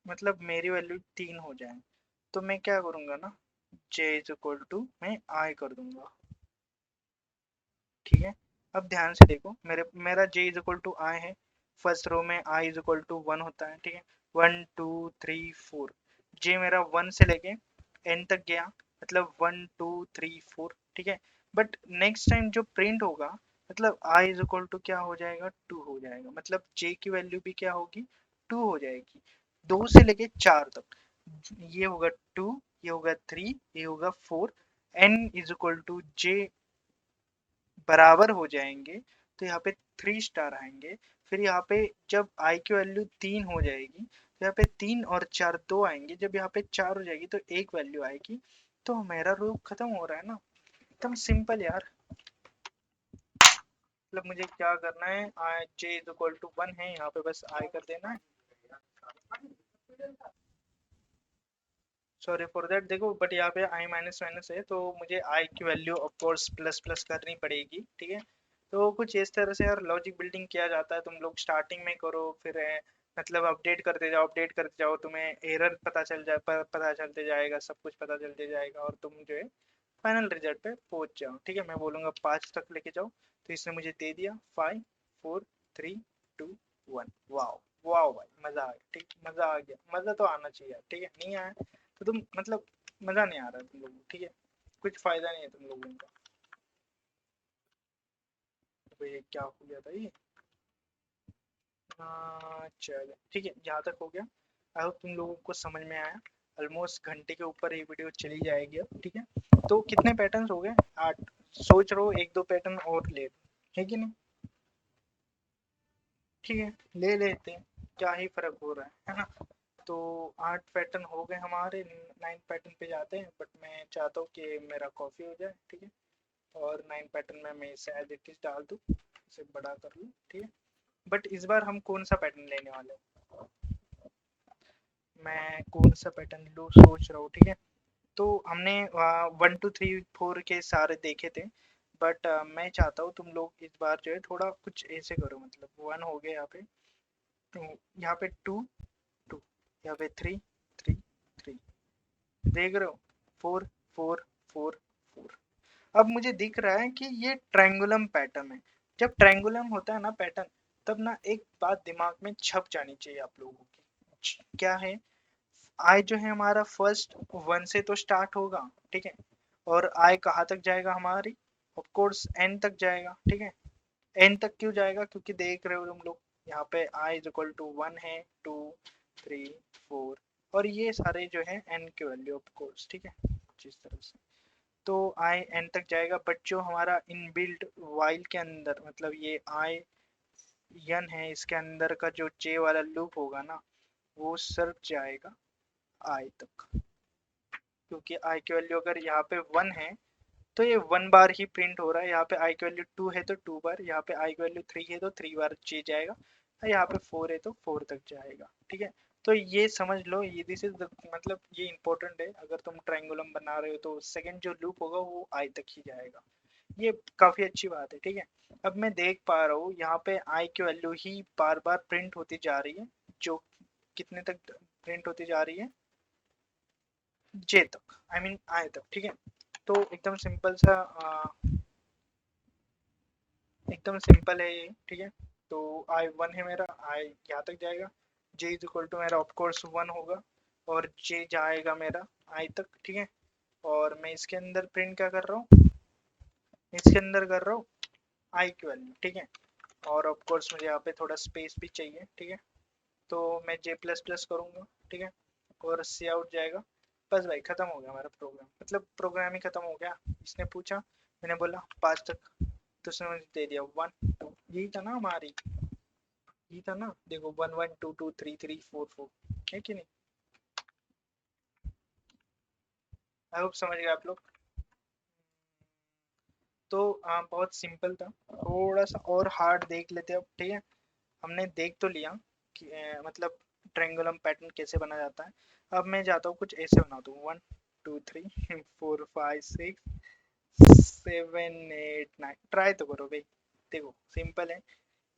मतलब मेरी वैल्यू 3 हो जाए, तो मैं क्या करूँगा ना, जे इज इक्वल टू मैं आई कर दूंगा, ठीक है। अब ध्यान से देखो, मेरा जे इज इक्वल टू आई है, फर्स्ट रो में आई इज इक्वल टू 1 होता है, ठीक है। 1 2 3 4, जे मेरा 1 से लेके एन तक गया, मतलब 1 2 3 4, ठीक है। बट नेक्स्ट टाइम जो प्रिंट होगा, मतलब आई इज इक्वल टू क्या हो जाएगा, 2 हो जाएगा, मतलब जे की वैल्यू भी क्या होगी, 2 हो जाएगी, 2 से लेके 4 तक। ये होगा 2, ये होगा 3, ये होगा 4, एन इज इक्वल टू जे बराबर हो जाएंगे, तो यहाँ पे 3 स्टार आएंगे। फिर यहाँ पे जब आई की वैल्यू 3 हो जाएगी, तो यहाँ पे 3 और 4 2 आएंगे, जब यहाँ पे 4 हो जाएगी तो एक वैल्यू आएगी। तो मेरा रूप खत्म हो रहा है ना, एकदम सिंपल यार। मतलब मुझे क्या करना है, आई जे इज इक्वल टू 1 है, यहाँ पे बस आई कर देना है, सॉरी फॉर दैट। देखो बट यहाँ पे आई माइनस माइनस है, तो मुझे आई की value of course plus plus करनी पड़ेगी, ठीक है। तो कुछ इस तरह से यार लॉजिक बिल्डिंग किया जाता है, तुम लोग स्टार्टिंग में करो, फिर मतलब अपडेट करते जाओ, तुम्हें एरर पता चलते जाएगा, सब कुछ पता चलते जाएगा, और तुम जो है फाइनल रिजल्ट पे पहुंच जाओ, ठीक है। मैं बोलूँगा 5 तक लेके जाओ, तो इसने मुझे दे दिया 5 4 3 2 1। वाह, वाह भाई, मजा आ गया, ठीक, मजा आ गया, मजा तो आना चाहिए, ठीक है। नहीं आया तो तुम मतलब मजा नहीं आ रहा है तुम लोगों को, ठीक है, कुछ फायदा नहीं है तुम लोगों का। तो ये क्या हो गया था ये, चलो ठीक है, यहाँ तक हो गया। आई होप तुम लोगों को समझ में आया। ऑलमोस्ट घंटे के ऊपर ये वीडियो चली जाएगी अब, ठीक है। तो कितने पैटर्न हो गए, 8। सोच रहा हूँ 1 2 पैटर्न और ले लूं, है कि नहीं, ठीक है, ले लेते हैं, क्या ही फर्क हो रहा है ना। तो 8 पैटर्न हो गए हमारे, 9 पैटर्न पे जाते हैं। बट मैं चाहता हूँ कि मेरा कॉफी हो जाए, ठीक है। और 9 पैटर्न में मैं इसे एज इट इज डाल दूँ, इसे बड़ा कर लूँ, ठीक है। बट इस बार हम कौन सा पैटर्न लेने वाले हैं, मैं कौन सा पैटर्न लूँ सोच रहा हूँ, ठीक है। तो हमने 1 2 3 4 के सारे देखे थे, बट मैं चाहता हूँ तुम लोग इस बार जो है थोड़ा कुछ ऐसे करो, मतलब 1 हो गया यहाँ पे, तो यहाँ पे 2 2, यहाँ पे 3 3 3, देख रहे हो, 4 4 4 4। अब मुझे दिख रहा है कि ये ट्रायंगुलम पैटर्न है। जब ट्रायंगुलम होता है ना पैटर्न, तब ना एक बात दिमाग में छप जानी चाहिए आप लोगों की, क्या है, आई जो है हमारा फर्स्ट 1 से तो स्टार्ट होगा, ठीक है। और आई कहाँ तक जाएगा हमारी, ऑफ कोर्स एन तक जाएगा, ठीक है। एन तक क्यों जाएगा, क्योंकि देख रहे हो तुम लोग, यहाँ पे आई इज इक्वल टू 1 है, 2 3 4, और ये सारे जो है एन की वैल्यू ऑफ कोर्स, ठीक है, जिस तरह से। तो आई एन तक जाएगा, बट जो हमारा इनबिल्ट वाइल के अंदर, मतलब ये आई एन है, इसके अंदर का जो जे वाला लूप होगा ना, वो सिर्फ जाएगा आई तक, क्योंकि आई की वैल्यू अगर यहाँ पे 1 है, तो ये 1 बार ही प्रिंट हो रहा है। यहाँ पे आई की वैल्यू 2 है तो 2 बार, यहाँ पे आई की वैल्यू 3 है तो 3 बार जे जाएगा, और यहाँ पे 4 है तो 4 तक जाएगा, ठीक है। तो ये समझ लो, ये दिस इज मतलब ये इंपॉर्टेंट है, अगर तुम ट्रायंगुलम बना रहे हो तो सेकंड जो लूप होगा वो आई तक ही जाएगा। ये काफी अच्छी बात है, ठीक है। अब मैं देख पा रहा हूँ यहाँ पे आई की वैल्यू ही बार बार प्रिंट होती जा रही है, जो कितने तक प्रिंट होती जा रही है, जे तक, आई मीन आई तक, ठीक है। तो एकदम सिंपल सा एकदम सिंपल है ये, ठीक है। तो आई वन है मेरा, आई यहाँ तक जाएगा, जे इज इक्वल टू मेरा ऑफकोर्स वन होगा, और जे जाएगा मेरा आई तक, ठीक है। और मैं इसके अंदर प्रिंट क्या कर रहा हूँ, इसके अंदर कर रहा हूँ आई की वैल्यू, ठीक है। और ऑफ कोर्स मुझे यहाँ पे थोड़ा स्पेस भी चाहिए, ठीक है। तो मैं जे प्लस प्लस करूँगा, ठीक है। और सी आउट जाएगा। बस भाई खत्म हो गया हमारा प्रोग्राम, मतलब प्रोग्राम ही खत्म हो गया। इसने पूछा, मैंने बोला 5 तक, तो उसने मुझे दे दिया 1 2, यही था ना हमारी, यही था ना, देखो 1 1 2 2 3 3 4 4, है कि नहीं। आई होप समझ गए आप लोग। तो बहुत सिंपल था, थोड़ा सा और हार्ड देख लेते अब, ठीक है। हमने देख तो लिया कि मतलब ट्रायंगुलम पैटर्न कैसे बना जाता है। अब मैं जाता हूँ कुछ ऐसे बना दूँ, 1 2 3 4 5 6 7 8 9, ट्राई तो करो भाई। देखो सिंपल है,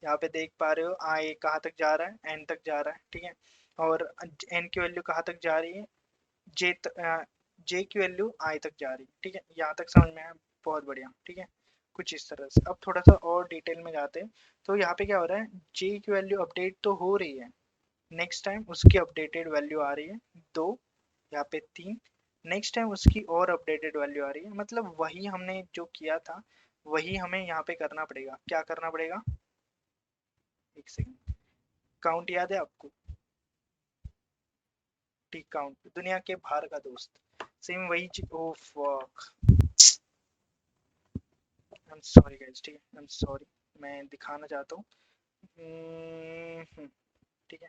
यहाँ पे देख पा रहे हो आई कहाँ तक जा रहा है, एन तक जा रहा है, ठीक है। और एन की वैल्यू कहाँ तक जा रही है, जे जे की वैल्यू आई तक जा रही है, ठीक है। यहाँ तक समझ में आया, बहुत बढ़िया, ठीक है। कुछ इस तरह से। अब थोड़ा सा और डिटेल में जाते हैं। तो यहाँ पे क्या हो रहा है, जे की वैल्यू अपडेट तो हो रही है, नेक्स्ट टाइम उसकी अपडेटेड वैल्यू आ रही है 2, यहाँ पे 3, नेक्स्ट टाइम उसकी और अपडेटेड वैल्यू आ रही है। मतलब वही हमने जो किया था वही हमें यहाँ पे करना पड़ेगा। क्या करना पड़ेगा, एक सेकंड, काउंट याद है आपको, टी काउंट, दुनिया के बाहर का दोस्त, सेम वही चीज। Oh fuck, I am sorry guys, ठीक है, आई एम सॉरी, मैं दिखाना चाहता हूँ। ठीक है।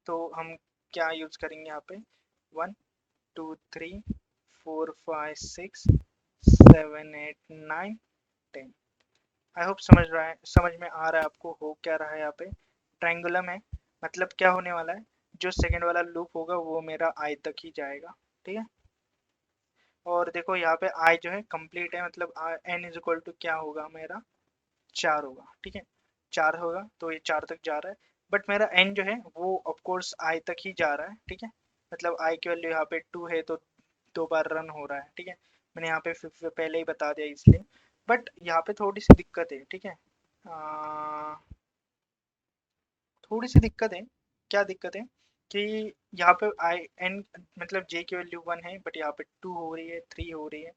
तो हम क्या यूज करेंगे यहाँ पे, 1 2 3 4 5 6 7 8 9 10। आई होप समझ रहा है, समझ में आ रहा है आपको, हो क्या रहा है यहाँ पे, ट्रायंगुलम है। मतलब क्या होने वाला है, जो सेकंड वाला लूप होगा वो मेरा आई तक ही जाएगा, ठीक है। और देखो यहाँ पे आई जो है कंप्लीट है, मतलब एन इज इक्वल टू क्या होगा मेरा, 4 होगा, ठीक है। 4 होगा तो ये 4 तक जा रहा है, बट मेरा एन जो है वो ऑफ कोर्स आई तक ही जा रहा है, ठीक है। मतलब आई की वैल्यू यहाँ पे 2 है, तो 2 बार रन हो रहा है, ठीक है। मैंने यहाँ पे पहले ही बता दिया इसलिए। बट यहाँ पे थोड़ी सी दिक्कत है, ठीक है। थोड़ी सी दिक्कत है। क्या दिक्कत है कि यहाँ पे आई एन, मतलब जे की वैल्यू 1 है, बट यहाँ पे 2 हो रही है, 3 हो रही है।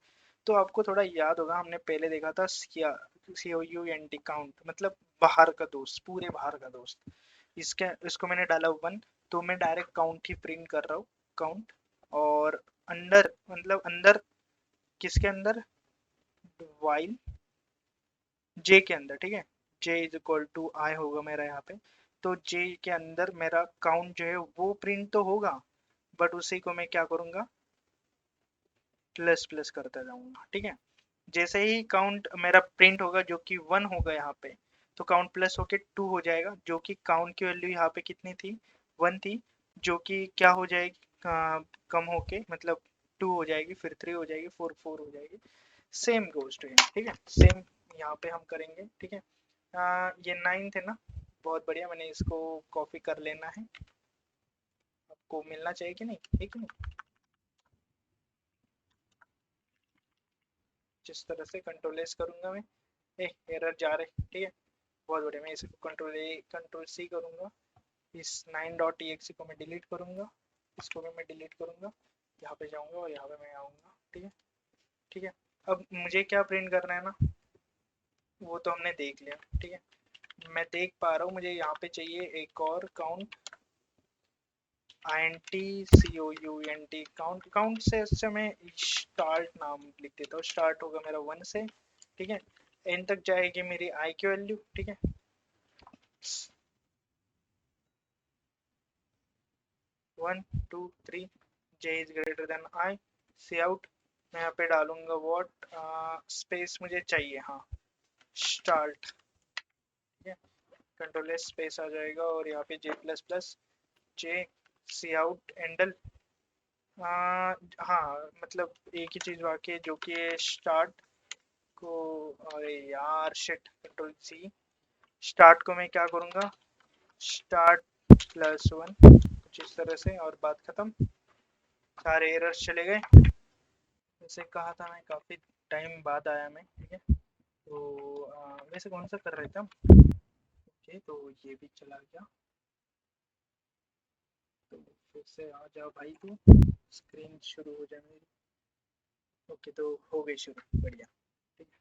तो आपको थोड़ा याद होगा, हमने पहले देखा था सी O U N T, count, मतलब बाहर का दोस्त, पूरे बाहर का दोस्त। इसके इसको मैंने डाला 1, तो मैं डायरेक्ट काउंट ही प्रिंट कर रहा हूँ, काउंट। और अंदर, मतलब अंदर, किसके अंदर, वाइल जे के अंदर, ठीक है। जे इज इक्वल टू आई होगा मेरा यहाँ पे। तो जे के अंदर मेरा काउंट जो है वो प्रिंट तो होगा, बट उसी को मैं क्या करूँगा, प्लस प्लस करता जाऊंगा, ठीक है। जैसे ही काउंट मेरा प्रिंट होगा जो कि 1 होगा यहाँ पे, तो काउंट प्लस होके 2 हो जाएगा, जो कि काउंट की वैल्यू यहाँ पे कितनी थी, 1 थी, जो कि क्या हो जाएगी, कम होके, मतलब 2 हो जाएगी, फिर 3 हो जाएगी, 4 4 हो जाएगी। सेम गोज टू हियर, ठीक है, सेम यहाँ पे हम करेंगे, ठीक है। ये 9 थे ना, बहुत बढ़िया, मैंने इसको कॉपी कर लेना है, आपको मिलना चाहिए कि नहीं, ठीक है। जिस तरह से कंट्रोल एस करूंगा मैं, ए एरर जा रहे, ठीक है। बहुत बढ़िया, मैं इसको कंट्रोल ए कंट्रोल सी करूंगा, इस 9 डॉट टी को मैं डिलीट करूंगा, इसको भी मैं डिलीट करूंगा, यहाँ पे जाऊंगा और यहाँ पे मैं आऊंगा, ठीक है। ठीक है। अब मुझे क्या प्रिंट करना है ना, वो तो हमने देख लिया, ठीक है। मैं देख पा रहा हूँ, मुझे यहाँ पे चाहिए एक और count, I N T C O U N T, count, count से अच्छा मैं स्टार्ट नाम लिख देता हूँ, स्टार्ट होगा मेरा 1 से, ठीक है। एन तक जाएगी मेरी आई की वैल्यू, ठीक है। 1 2 3, j is greater than i, see out, मैं यहाँ पे डालूंगा वॉट, स्पेस मुझे चाहिए, हाँ, स्टार्ट, ठीक है। कंट्रोल एस, स्पेस आ जाएगा, और यहाँ पे जे प्लस प्लस, जे सी आउट एंडल। हाँ, मतलब एक ही चीज बाकी है, जो कि स्टार्ट को, अरे यार शिट, कंट्रोल सी, स्टार्ट को मैं क्या करूँगा, स्टार्ट +1, कुछ इस तरह से, और बात खत्म। सारे एरर्स चले गए। जैसे कहा था मैं, काफ़ी टाइम बाद आया मैं, ठीक है। तो वैसे कौन सा कर रहे थे हम? ओके, तो ये भी चला गया। तो फिर से आ जाओ भाई, तू स्क्रीन शुरू हो जाए मेरी। ओके, तो हो गई शुरू, बढ़िया। ठीक है,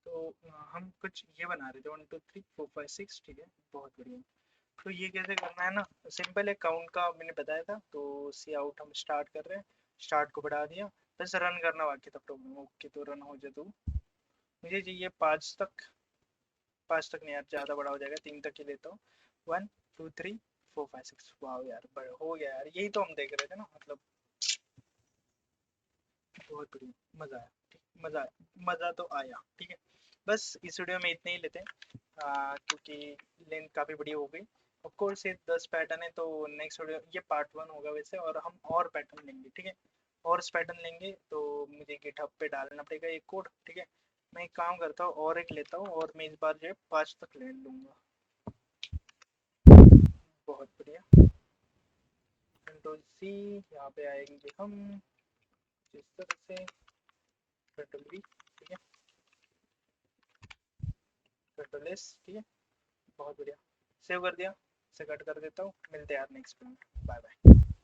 तो हम कुछ ये बना रहे थे, 1 2 3 4 5 6, ठीक है, बहुत बढ़िया। तो ये कैसे करना है ना, सिंपल है, काउंट का मैंने बताया था। तो सी आउट हम स्टार्ट कर रहे हैं, स्टार्ट को बढ़ा दिया, बस रन करना बाकी था प्रोग्राम। ओके, तो रन हो जाए। तो मुझे चाहिए 5 तक, 5 तक नहीं यार, ज़्यादा बड़ा हो जाएगा, 3 तक ही लेता हूँ। 1 2 3 4 5 6, वाह यार, बड़ा हो गया यार, यही तो हम देख रहे थे ना, मतलब बहुत बढ़िया, मज़ा आया, ठीक, मज़ा आया, मज़ा तो आया, ठीक है। बस इस वीडियो में इतने ही लेते हैं, क्योंकि लेंथ काफ़ी बड़ी हो गई। ऑफ कोर्स ये 10 पैटर्न है, तो नेक्स्ट वीडियो ये पार्ट 1 होगा वैसे, और हम और पैटर्न लेंगे, ठीक है। और पैटर्न लेंगे तो मुझे गिटहब पे डालना पड़ेगा एक कोड, ठीक है। मैं एक काम करता हूँ, और एक लेता हूँ, और मैं इस बार जो है 5 तक ले लूँगा। बहुत बढ़िया, कंट्रोल सी, यहाँ पे आएंगे हम जिस तरह से, कंट्रोल वी, ठीक है, कंट्रोल एस, ठीक है, बहुत बढ़िया, सेव कर दिया। से कट कर देता हूँ, मिलते हैं यार नेक्स्ट में, बाय बाय।